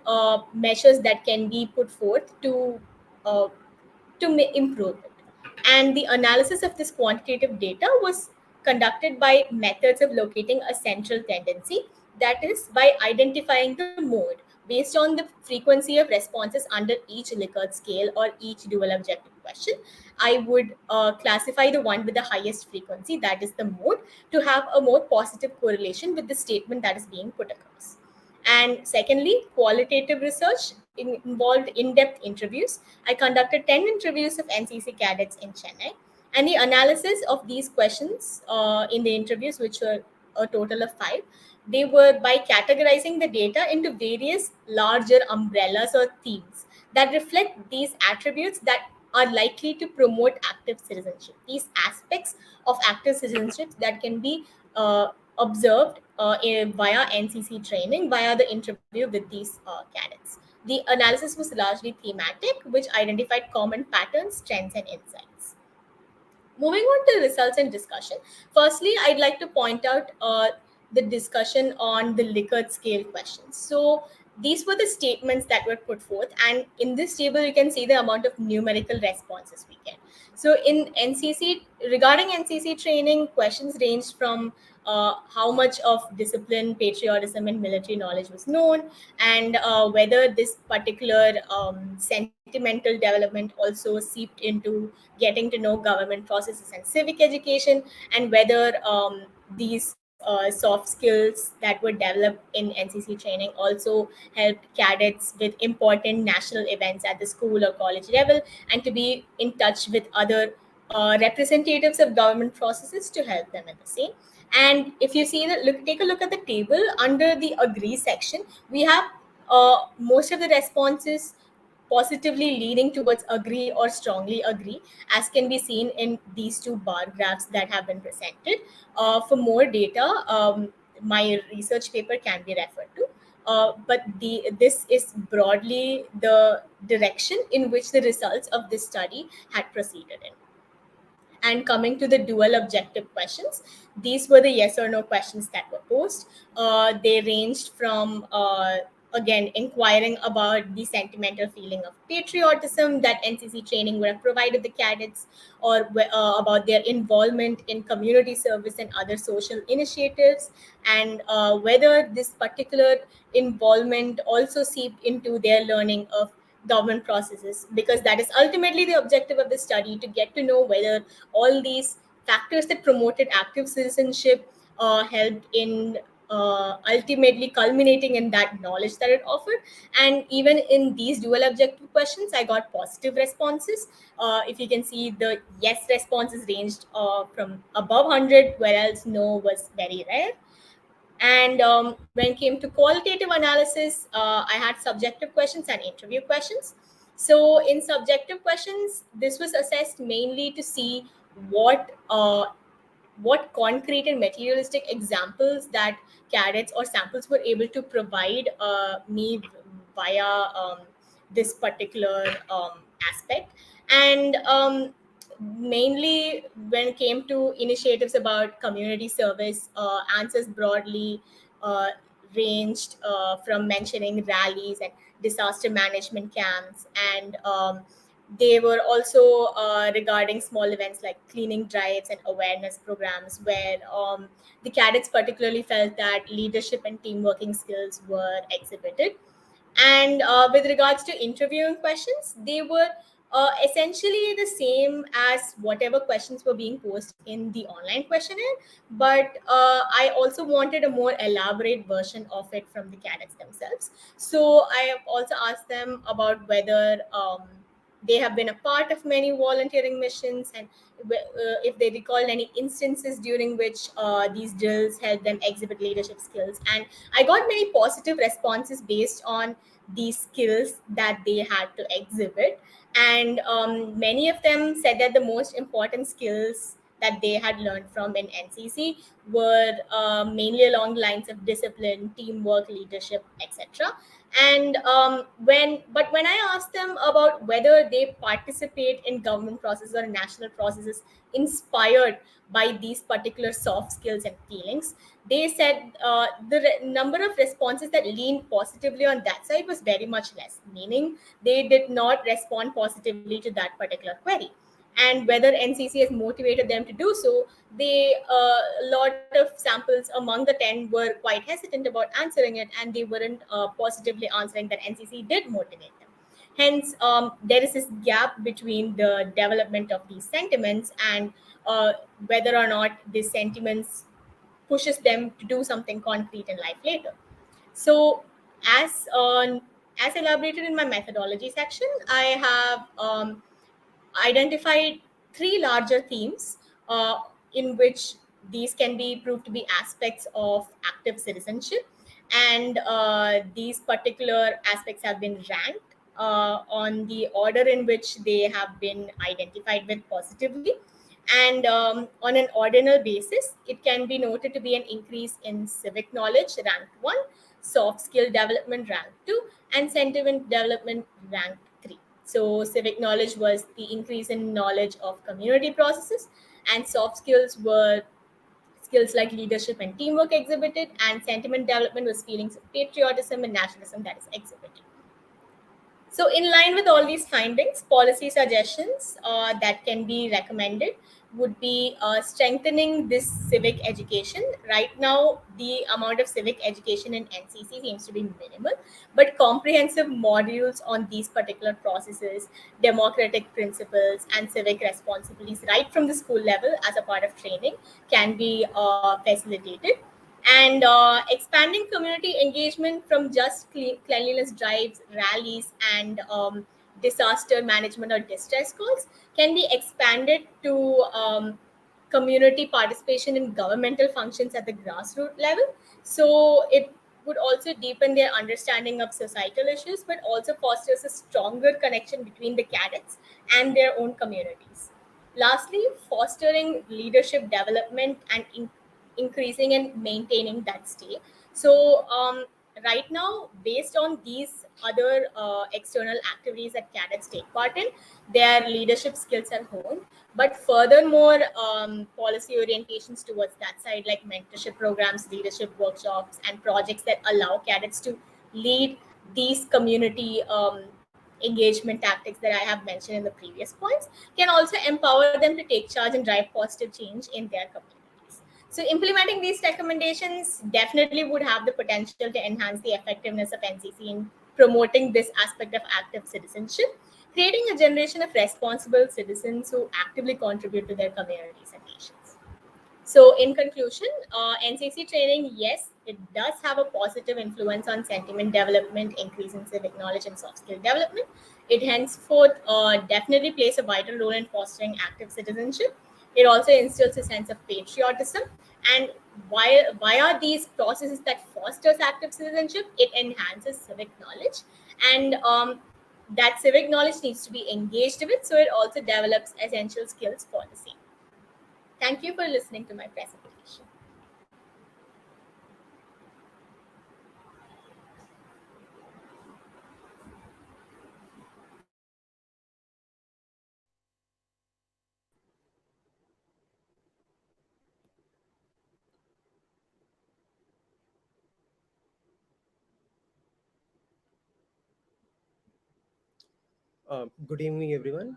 Speaker 6: measures that can be put forth uh, to improve it. And the analysis of this quantitative data was conducted by methods of locating a central tendency, that is, by identifying the mode, based on the frequency of responses under each Likert scale or each dual objective question. I would classify the one with the highest frequency, that is the mode, to have a more positive correlation with the statement that is being put across. And secondly, qualitative research involved in-depth interviews. I conducted 10 interviews of NCC cadets in Chennai, and the analysis of these questions in the interviews, which were a total of 5, they were by categorizing the data into various larger umbrellas or themes that reflect these attributes that are likely to promote active citizenship. These aspects of active citizenship that can be observed via NCC training, via the interview with these cadets. The analysis was largely thematic, which identified common patterns, trends, and insights. Moving on to results and discussion. Firstly, I'd like to point out the discussion on the Likert scale questions. So these were the statements that were put forth, and in this table you can see the amount of numerical responses we get. So in NCC, regarding NCC training, questions ranged from how much of discipline, patriotism, and military knowledge was known, and whether this particular sentimental development also seeped into getting to know government processes and civic education, and whether these soft skills that were developed in NCC training also helped cadets with important national events at the school or college level, and to be in touch with other representatives of government processes to help them in the same. And if you see that, take a look at the table under the agree section. We have most of the responses positively leaning towards agree or strongly agree, as can be seen in these two bar graphs that have been presented. For more data, my research paper can be referred to. But this is broadly the direction in which the results of this study had proceeded in. And coming to the dual objective questions, these were the yes or no questions that were posed. They ranged from again inquiring about the sentimental feeling of patriotism that NCC training would have provided the cadets, or about their involvement in community service and other social initiatives, and whether this particular involvement also seeped into their learning of government processes, because that is ultimately the objective of the study, to get to know whether all these factors that promoted active citizenship helped in ultimately culminating in that knowledge that it offered. And even in these dual objective questions, I got positive responses. If you can see, the yes responses ranged from above 100, whereas no was very rare. And when it came to qualitative analysis, I had subjective questions and interview questions. So in subjective questions, this was assessed mainly to see what concrete and materialistic examples that cadets or samples were able to provide me via this particular aspect. And mainly when it came to initiatives about community service, answers broadly uh, ranged from mentioning rallies and disaster management camps, and they were also regarding small events like cleaning drives and awareness programs, where the cadets particularly felt that leadership and team working skills were exhibited. And with regards to interviewing questions, they were essentially the same as whatever questions were being posed in the online questionnaire. But I also wanted a more elaborate version of it from the cadets themselves. So I have also asked them about whether they have been a part of many volunteering missions, and if they recall any instances during which these drills helped them exhibit leadership skills. And I got many positive responses based on these skills that they had to exhibit. And many of them said that the most important skills that they had learned from in NCC were mainly along the lines of discipline, teamwork, leadership, etc. And when I asked them about whether they participate in government processes or national processes inspired by these particular soft skills and feelings, they said the number of responses that leaned positively on that side was very much less, meaning they did not respond positively to that particular query. and whether NCC has motivated them to do so. A lot of samples among the 10 were quite hesitant about answering it, and they weren't positively answering that NCC did motivate them. Hence, there is this gap between the development of these sentiments and whether or not these sentiments pushes them to do something concrete in life later. So, as uh, as elaborated in my methodology section, I have identified three larger themes in which these can be proved to be aspects of active citizenship. And these particular aspects have been ranked on the order in which they have been identified with positively. And on an ordinal basis, it can be noted to be an increase in civic knowledge, ranked 1, soft skill development, ranked 2, and sentiment development, ranked 3. So, civic knowledge was the increase in knowledge of community processes, and soft skills were skills like leadership and teamwork exhibited, and sentiment development was feelings of patriotism and nationalism that is exhibited. So, in line with all these findings, policy suggestions that can be recommended would be strengthening this civic education. Right now, the amount of civic education in NCC seems to be minimal, but comprehensive modules on these particular processes, democratic principles, and civic responsibilities right from the school level as a part of training can be facilitated. And expanding community engagement from just cleanliness drives, rallies, and disaster management or distress calls can be expanded to community participation in governmental functions at the grassroots level. So it would also deepen their understanding of societal issues, but also fosters a stronger connection between the cadets and their own communities. Lastly, fostering leadership development and increasing and maintaining that state. So, right now, based on these other external activities that cadets take part in, their leadership skills are honed. But furthermore, policy orientations towards that side, like mentorship programs, leadership workshops, and projects that allow cadets to lead these community engagement tactics that I have mentioned in the previous points, can also empower them to take charge and drive positive change in their communities. So, implementing these recommendations definitely would have the potential to enhance the effectiveness of NCC in promoting this aspect of active citizenship, creating a generation of responsible citizens who actively contribute to their communities and nations. So, in conclusion, NCC training, yes, it does have a positive influence on sentiment development, increase in civic knowledge, and soft skill development. It henceforth definitely plays a vital role in fostering active citizenship. It also instills a sense of patriotism. And via these processes that fosters active citizenship, it enhances civic knowledge. And that civic knowledge needs to be engaged with, so it also develops essential skills for the same. Thank you for listening to my presentation.
Speaker 7: Good evening, everyone.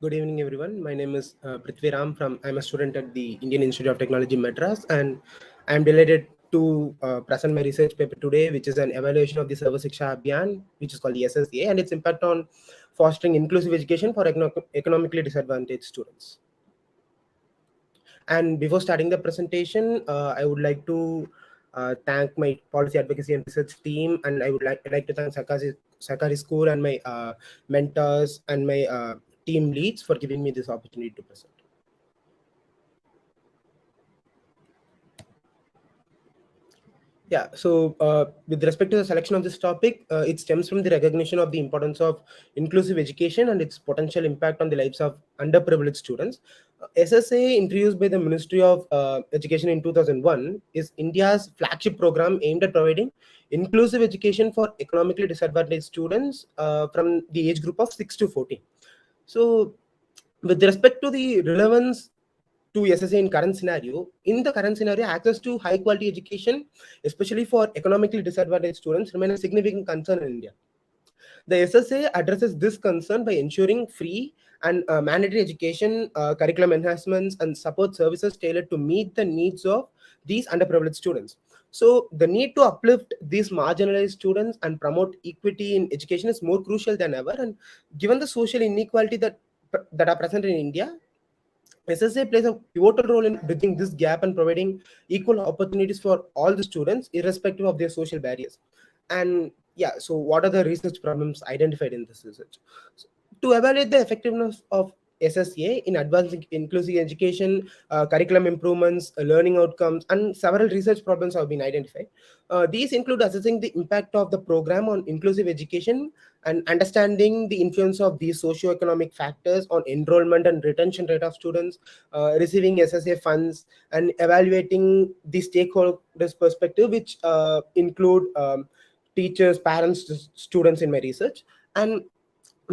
Speaker 7: Good evening, everyone. My name is Prithvi Ram. I'm a student at the Indian Institute of Technology, Madras, and I'm delighted to present my research paper today, which is an evaluation of the Sarva Shiksha Abhiyan, which is called the SSA, and its impact on fostering inclusive education for economically disadvantaged students. And before starting the presentation, I would like to thank my policy advocacy and research team, and I'd like to thank Sakari School and my mentors and my team leads for giving me this opportunity to present. Yeah, so with respect to the selection of this topic, it stems from the recognition of the importance of inclusive education and its potential impact on the lives of underprivileged students. SSA, introduced by the Ministry of Education in 2001, is India's flagship program aimed at providing inclusive education for economically disadvantaged students from the age group of 6 to 14. So, with respect to the relevance to SSA in the current scenario, access to high quality education, especially for economically disadvantaged students, remain a significant concern in India. The SSA addresses this concern by ensuring free and mandatory education, curriculum enhancements, and support services tailored to meet the needs of these underprivileged students. So, the need to uplift these marginalized students and promote equity in education is more crucial than ever. And given the social inequality that are present in India, SSA plays a pivotal role in bridging this gap and providing equal opportunities for all the students, irrespective of their social barriers. And yeah, so what are the research problems identified in this research? So, to evaluate the effectiveness of SSA in advancing inclusive education, curriculum improvements, learning outcomes, and several research problems have been identified. These include assessing the impact of the program on inclusive education and understanding the influence of these socioeconomic factors on enrollment and retention rate of students receiving SSA funds, and evaluating the stakeholders perspective, which include teachers, parents, students in my research, and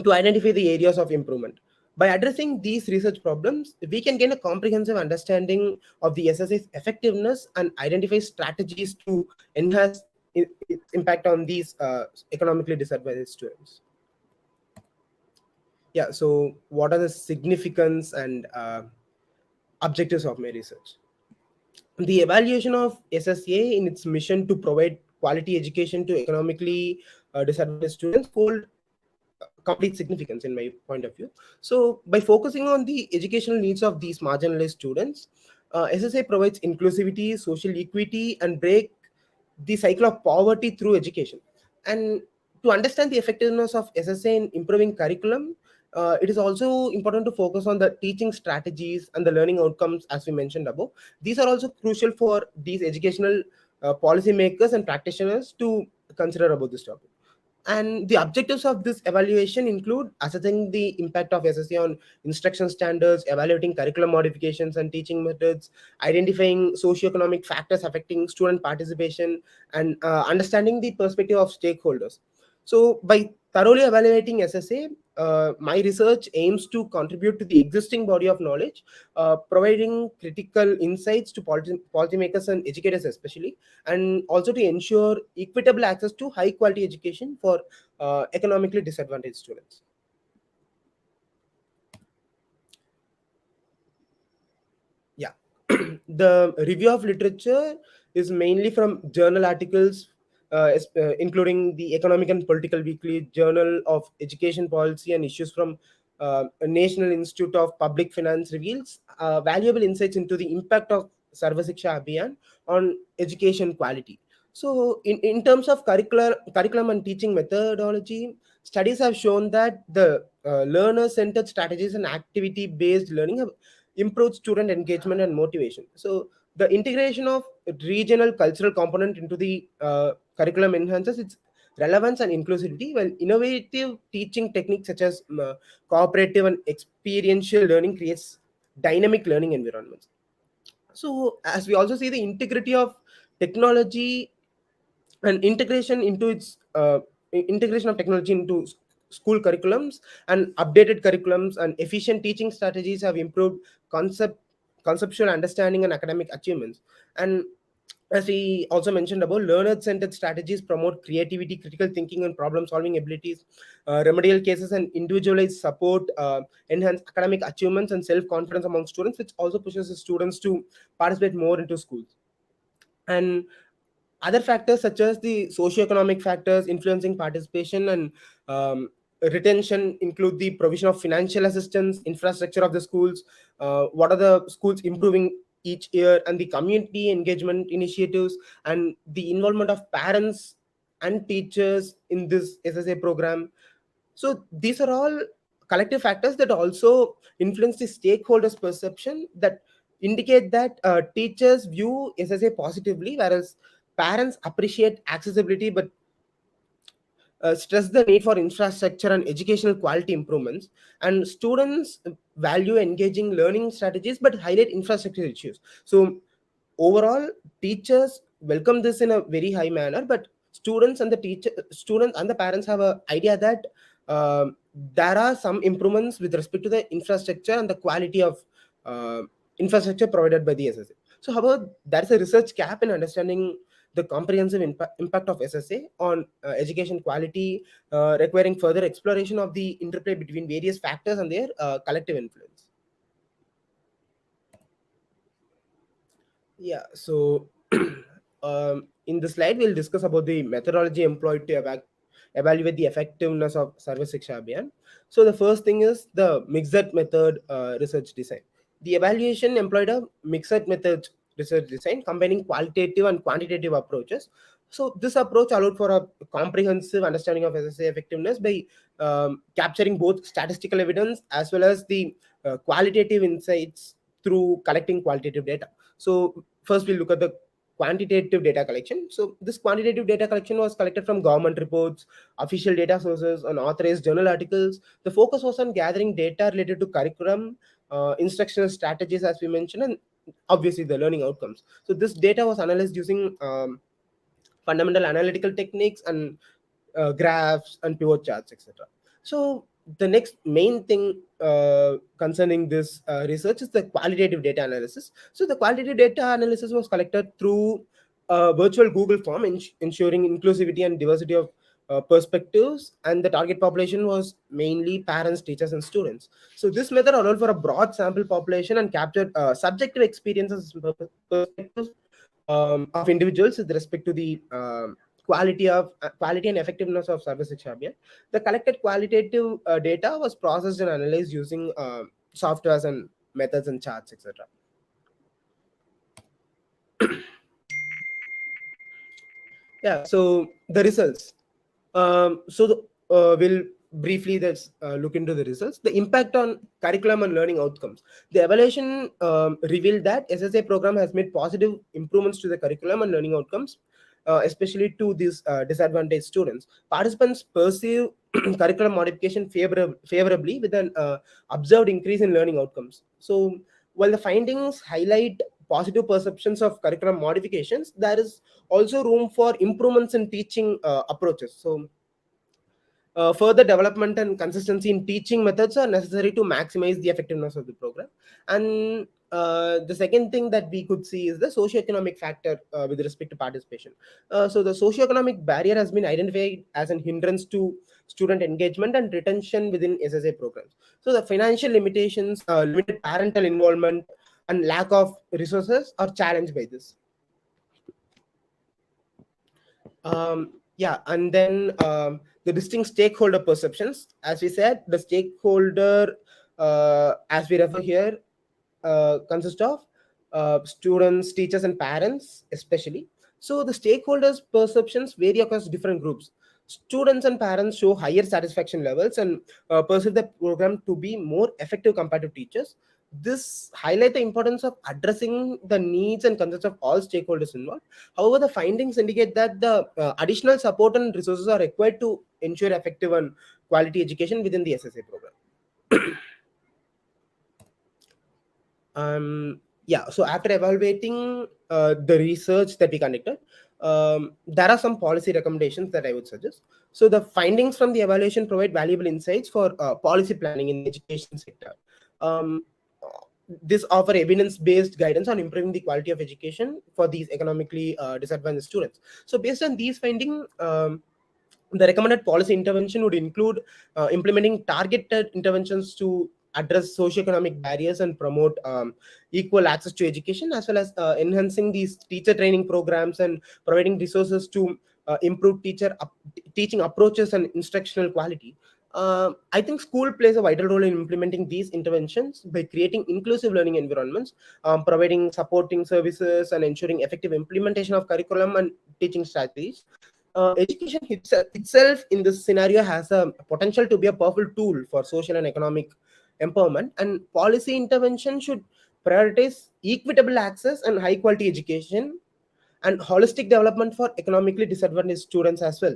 Speaker 7: to identify the areas of improvement. By addressing these research problems, we can gain a comprehensive understanding of the SSA's effectiveness and identify strategies to enhance its impact on these economically disadvantaged students. Yeah, so what are the significance and objectives of my research? The evaluation of SSA in its mission to provide quality education to economically disadvantaged students hold complete significance in my point of view. So, by focusing on the educational needs of these marginalized students, SSA provides inclusivity, social equity, and break the cycle of poverty through education. And to understand the effectiveness of SSA in improving curriculum, it is also important to focus on the teaching strategies and the learning outcomes, as we mentioned above. These are also crucial for these educational policymakers and practitioners to consider about this topic. And the objectives of this evaluation include assessing the impact of SSA on instruction standards, evaluating curriculum modifications and teaching methods, identifying socioeconomic factors affecting student participation, and understanding the perspective of stakeholders. So, by thoroughly evaluating SSA, my research aims to contribute to the existing body of knowledge, providing critical insights to policymakers and educators, especially, and also to ensure equitable access to high quality education for economically disadvantaged students. Yeah. The review of literature is mainly from journal articles, including the Economic and Political Weekly, Journal of Education Policy and Issues from National Institute of Public Finance reveals valuable insights into the impact of Sarva Shiksha Abhiyan on education quality. So, in terms of curriculum and teaching methodology, studies have shown that the learner-centered strategies and activity-based learning have improved student engagement and motivation. So, the integration of regional cultural component into the curriculum enhances its relevance and inclusivity, while innovative teaching techniques such as cooperative and experiential learning creates dynamic learning environments. So, as we also see, the integrity of technology and integration of technology into school curriculums and updated curriculums and efficient teaching strategies have improved conceptual understanding and academic achievements. And as we also mentioned above, learner-centered strategies promote creativity, critical thinking, and problem-solving abilities. Remedial cases and individualized support enhance academic achievements and self-confidence among students, which also pushes the students to participate more into schools. And other factors such as the socioeconomic factors influencing participation and retention include the provision of financial assistance, infrastructure of the schools, what are the schools improving each year, and the community engagement initiatives, and the involvement of parents and teachers in this SSA program. So these are all collective factors that also influence the stakeholders' perception, that indicate that teachers view SSA positively, whereas parents appreciate accessibility but stress the need for infrastructure and educational quality improvements, and students value engaging learning strategies but highlight infrastructure issues. So overall, teachers welcome this in a very high manner, but students and the parents have a idea that there are some improvements with respect to the infrastructure and the quality of uh, infrastructure provided by the SSA. So however, there's a research gap in understanding the comprehensive impact of SSA on education quality, requiring further exploration of the interplay between various factors and their collective influence. Yeah, so in the slide, we'll discuss about the methodology employed to evaluate the effectiveness of Sarva Shiksha Abhiyan. So the first thing is the mixed method research design. The evaluation employed a mixed method research design combining qualitative and quantitative approaches. So this approach allowed for a comprehensive understanding of SSA effectiveness by capturing both statistical evidence as well as the qualitative insights through collecting qualitative data. So first we'll look at the quantitative data collection. So this quantitative data collection was collected from government reports, official data sources, and authorized journal articles. The focus was on gathering data related to curriculum, instructional strategies, as we mentioned, and obviously the learning outcomes. So this data was analyzed using fundamental analytical techniques and graphs and pivot charts, etc. So the next main thing concerning this research is the qualitative data analysis. So the qualitative data analysis was collected through a virtual Google form, ensuring inclusivity and diversity of perspectives, and the target population was mainly parents, teachers, and students. So this method allowed for a broad sample population and captured subjective experiences and perspectives of individuals with respect to the quality and effectiveness of service Abhiyan. The collected qualitative data was processed and analyzed using softwares and methods and charts, etc. Yeah, so the results. We'll briefly look into the results. The impact on curriculum and learning outcomes. The evaluation revealed that SSA program has made positive improvements to the curriculum and learning outcomes, especially to these disadvantaged students. Participants perceive curriculum modification favorably with an observed increase in learning outcomes. So while the findings highlight positive perceptions of curriculum modifications, there is also room for improvements in teaching approaches. So further development and consistency in teaching methods are necessary to maximize the effectiveness of the program. And the second thing that we could see is the socioeconomic factor with respect to participation. So the socioeconomic barrier has been identified as an hindrance to student engagement and retention within SSA programs. So the financial limitations, limited parental involvement, and lack of resources are challenged by this. Yeah, and then the distinct stakeholder perceptions. As we said, the stakeholder, as we refer here, consist of students, teachers, and parents, especially. So the stakeholders' perceptions vary across different groups. Students and parents show higher satisfaction levels and perceive the program to be more effective compared to teachers. This highlight the importance of addressing the needs and concerns of all stakeholders involved. However, the findings indicate that the additional support and resources are required to ensure effective and quality education within the SSA program. Yeah, so after evaluating the research that we conducted, there are some policy recommendations that I would suggest. So the findings from the evaluation provide valuable insights for policy planning in the education sector. um, this offer evidence-based guidance on improving the quality of education for these economically disadvantaged students. So based on these findings, the recommended policy intervention would include implementing targeted interventions to address socioeconomic barriers and promote equal access to education, as well as enhancing these teacher training programs and providing resources to improve teaching approaches and instructional quality. I think school plays a vital role in implementing these interventions by creating inclusive learning environments, providing supporting services, and ensuring effective implementation of curriculum and teaching strategies. Education itself in this scenario has a potential to be a powerful tool for social and economic empowerment, and policy intervention should prioritize equitable access and high quality education and holistic development for economically disadvantaged students as well.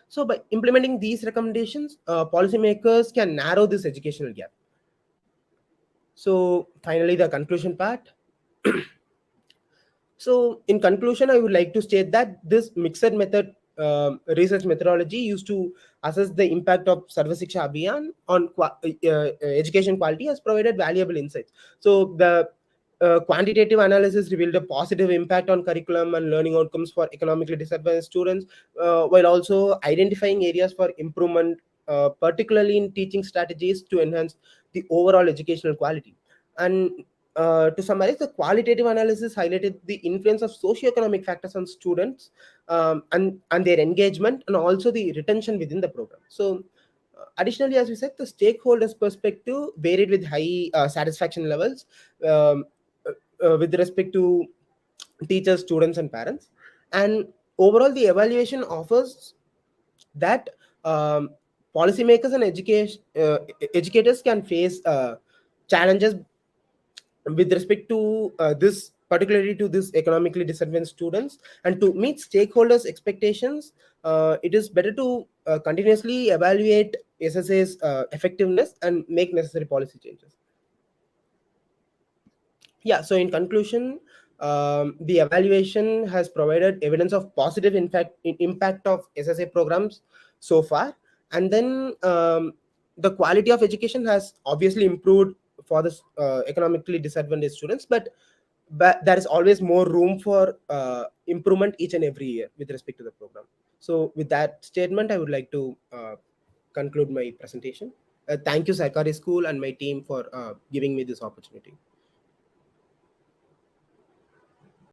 Speaker 7: So by implementing these recommendations, policymakers can narrow this educational gap. So finally, the conclusion part. So, in conclusion, I would like to state that this mixed method research methodology used to assess the impact of Sarva Shiksha Abhiyan on education quality has provided valuable insights. So, the quantitative analysis revealed a positive impact on curriculum and learning outcomes for economically disadvantaged students, while also identifying areas for improvement, particularly in teaching strategies to enhance the overall educational quality. And to summarize, the qualitative analysis highlighted the influence of socioeconomic factors on students, and their engagement and also the retention within the program. So, additionally, as we said, the stakeholders' perspective varied with high satisfaction levels, um, with respect to teachers, students, and parents. And overall, the evaluation offers that um, policymakers and educators can face challenges with respect to this, particularly to this economically disadvantaged students, and to meet stakeholders expectations, it is better to continuously evaluate SSA's effectiveness and make necessary policy changes. Yeah, so in conclusion, the evaluation has provided evidence of positive impact of SSA programs so far. And then the quality of education has obviously improved for the economically disadvantaged students, but there is always more room for improvement each and every year with respect to the program. So with that statement, I would like to conclude my presentation. Thank you, Sarkari School, and my team for giving me this opportunity.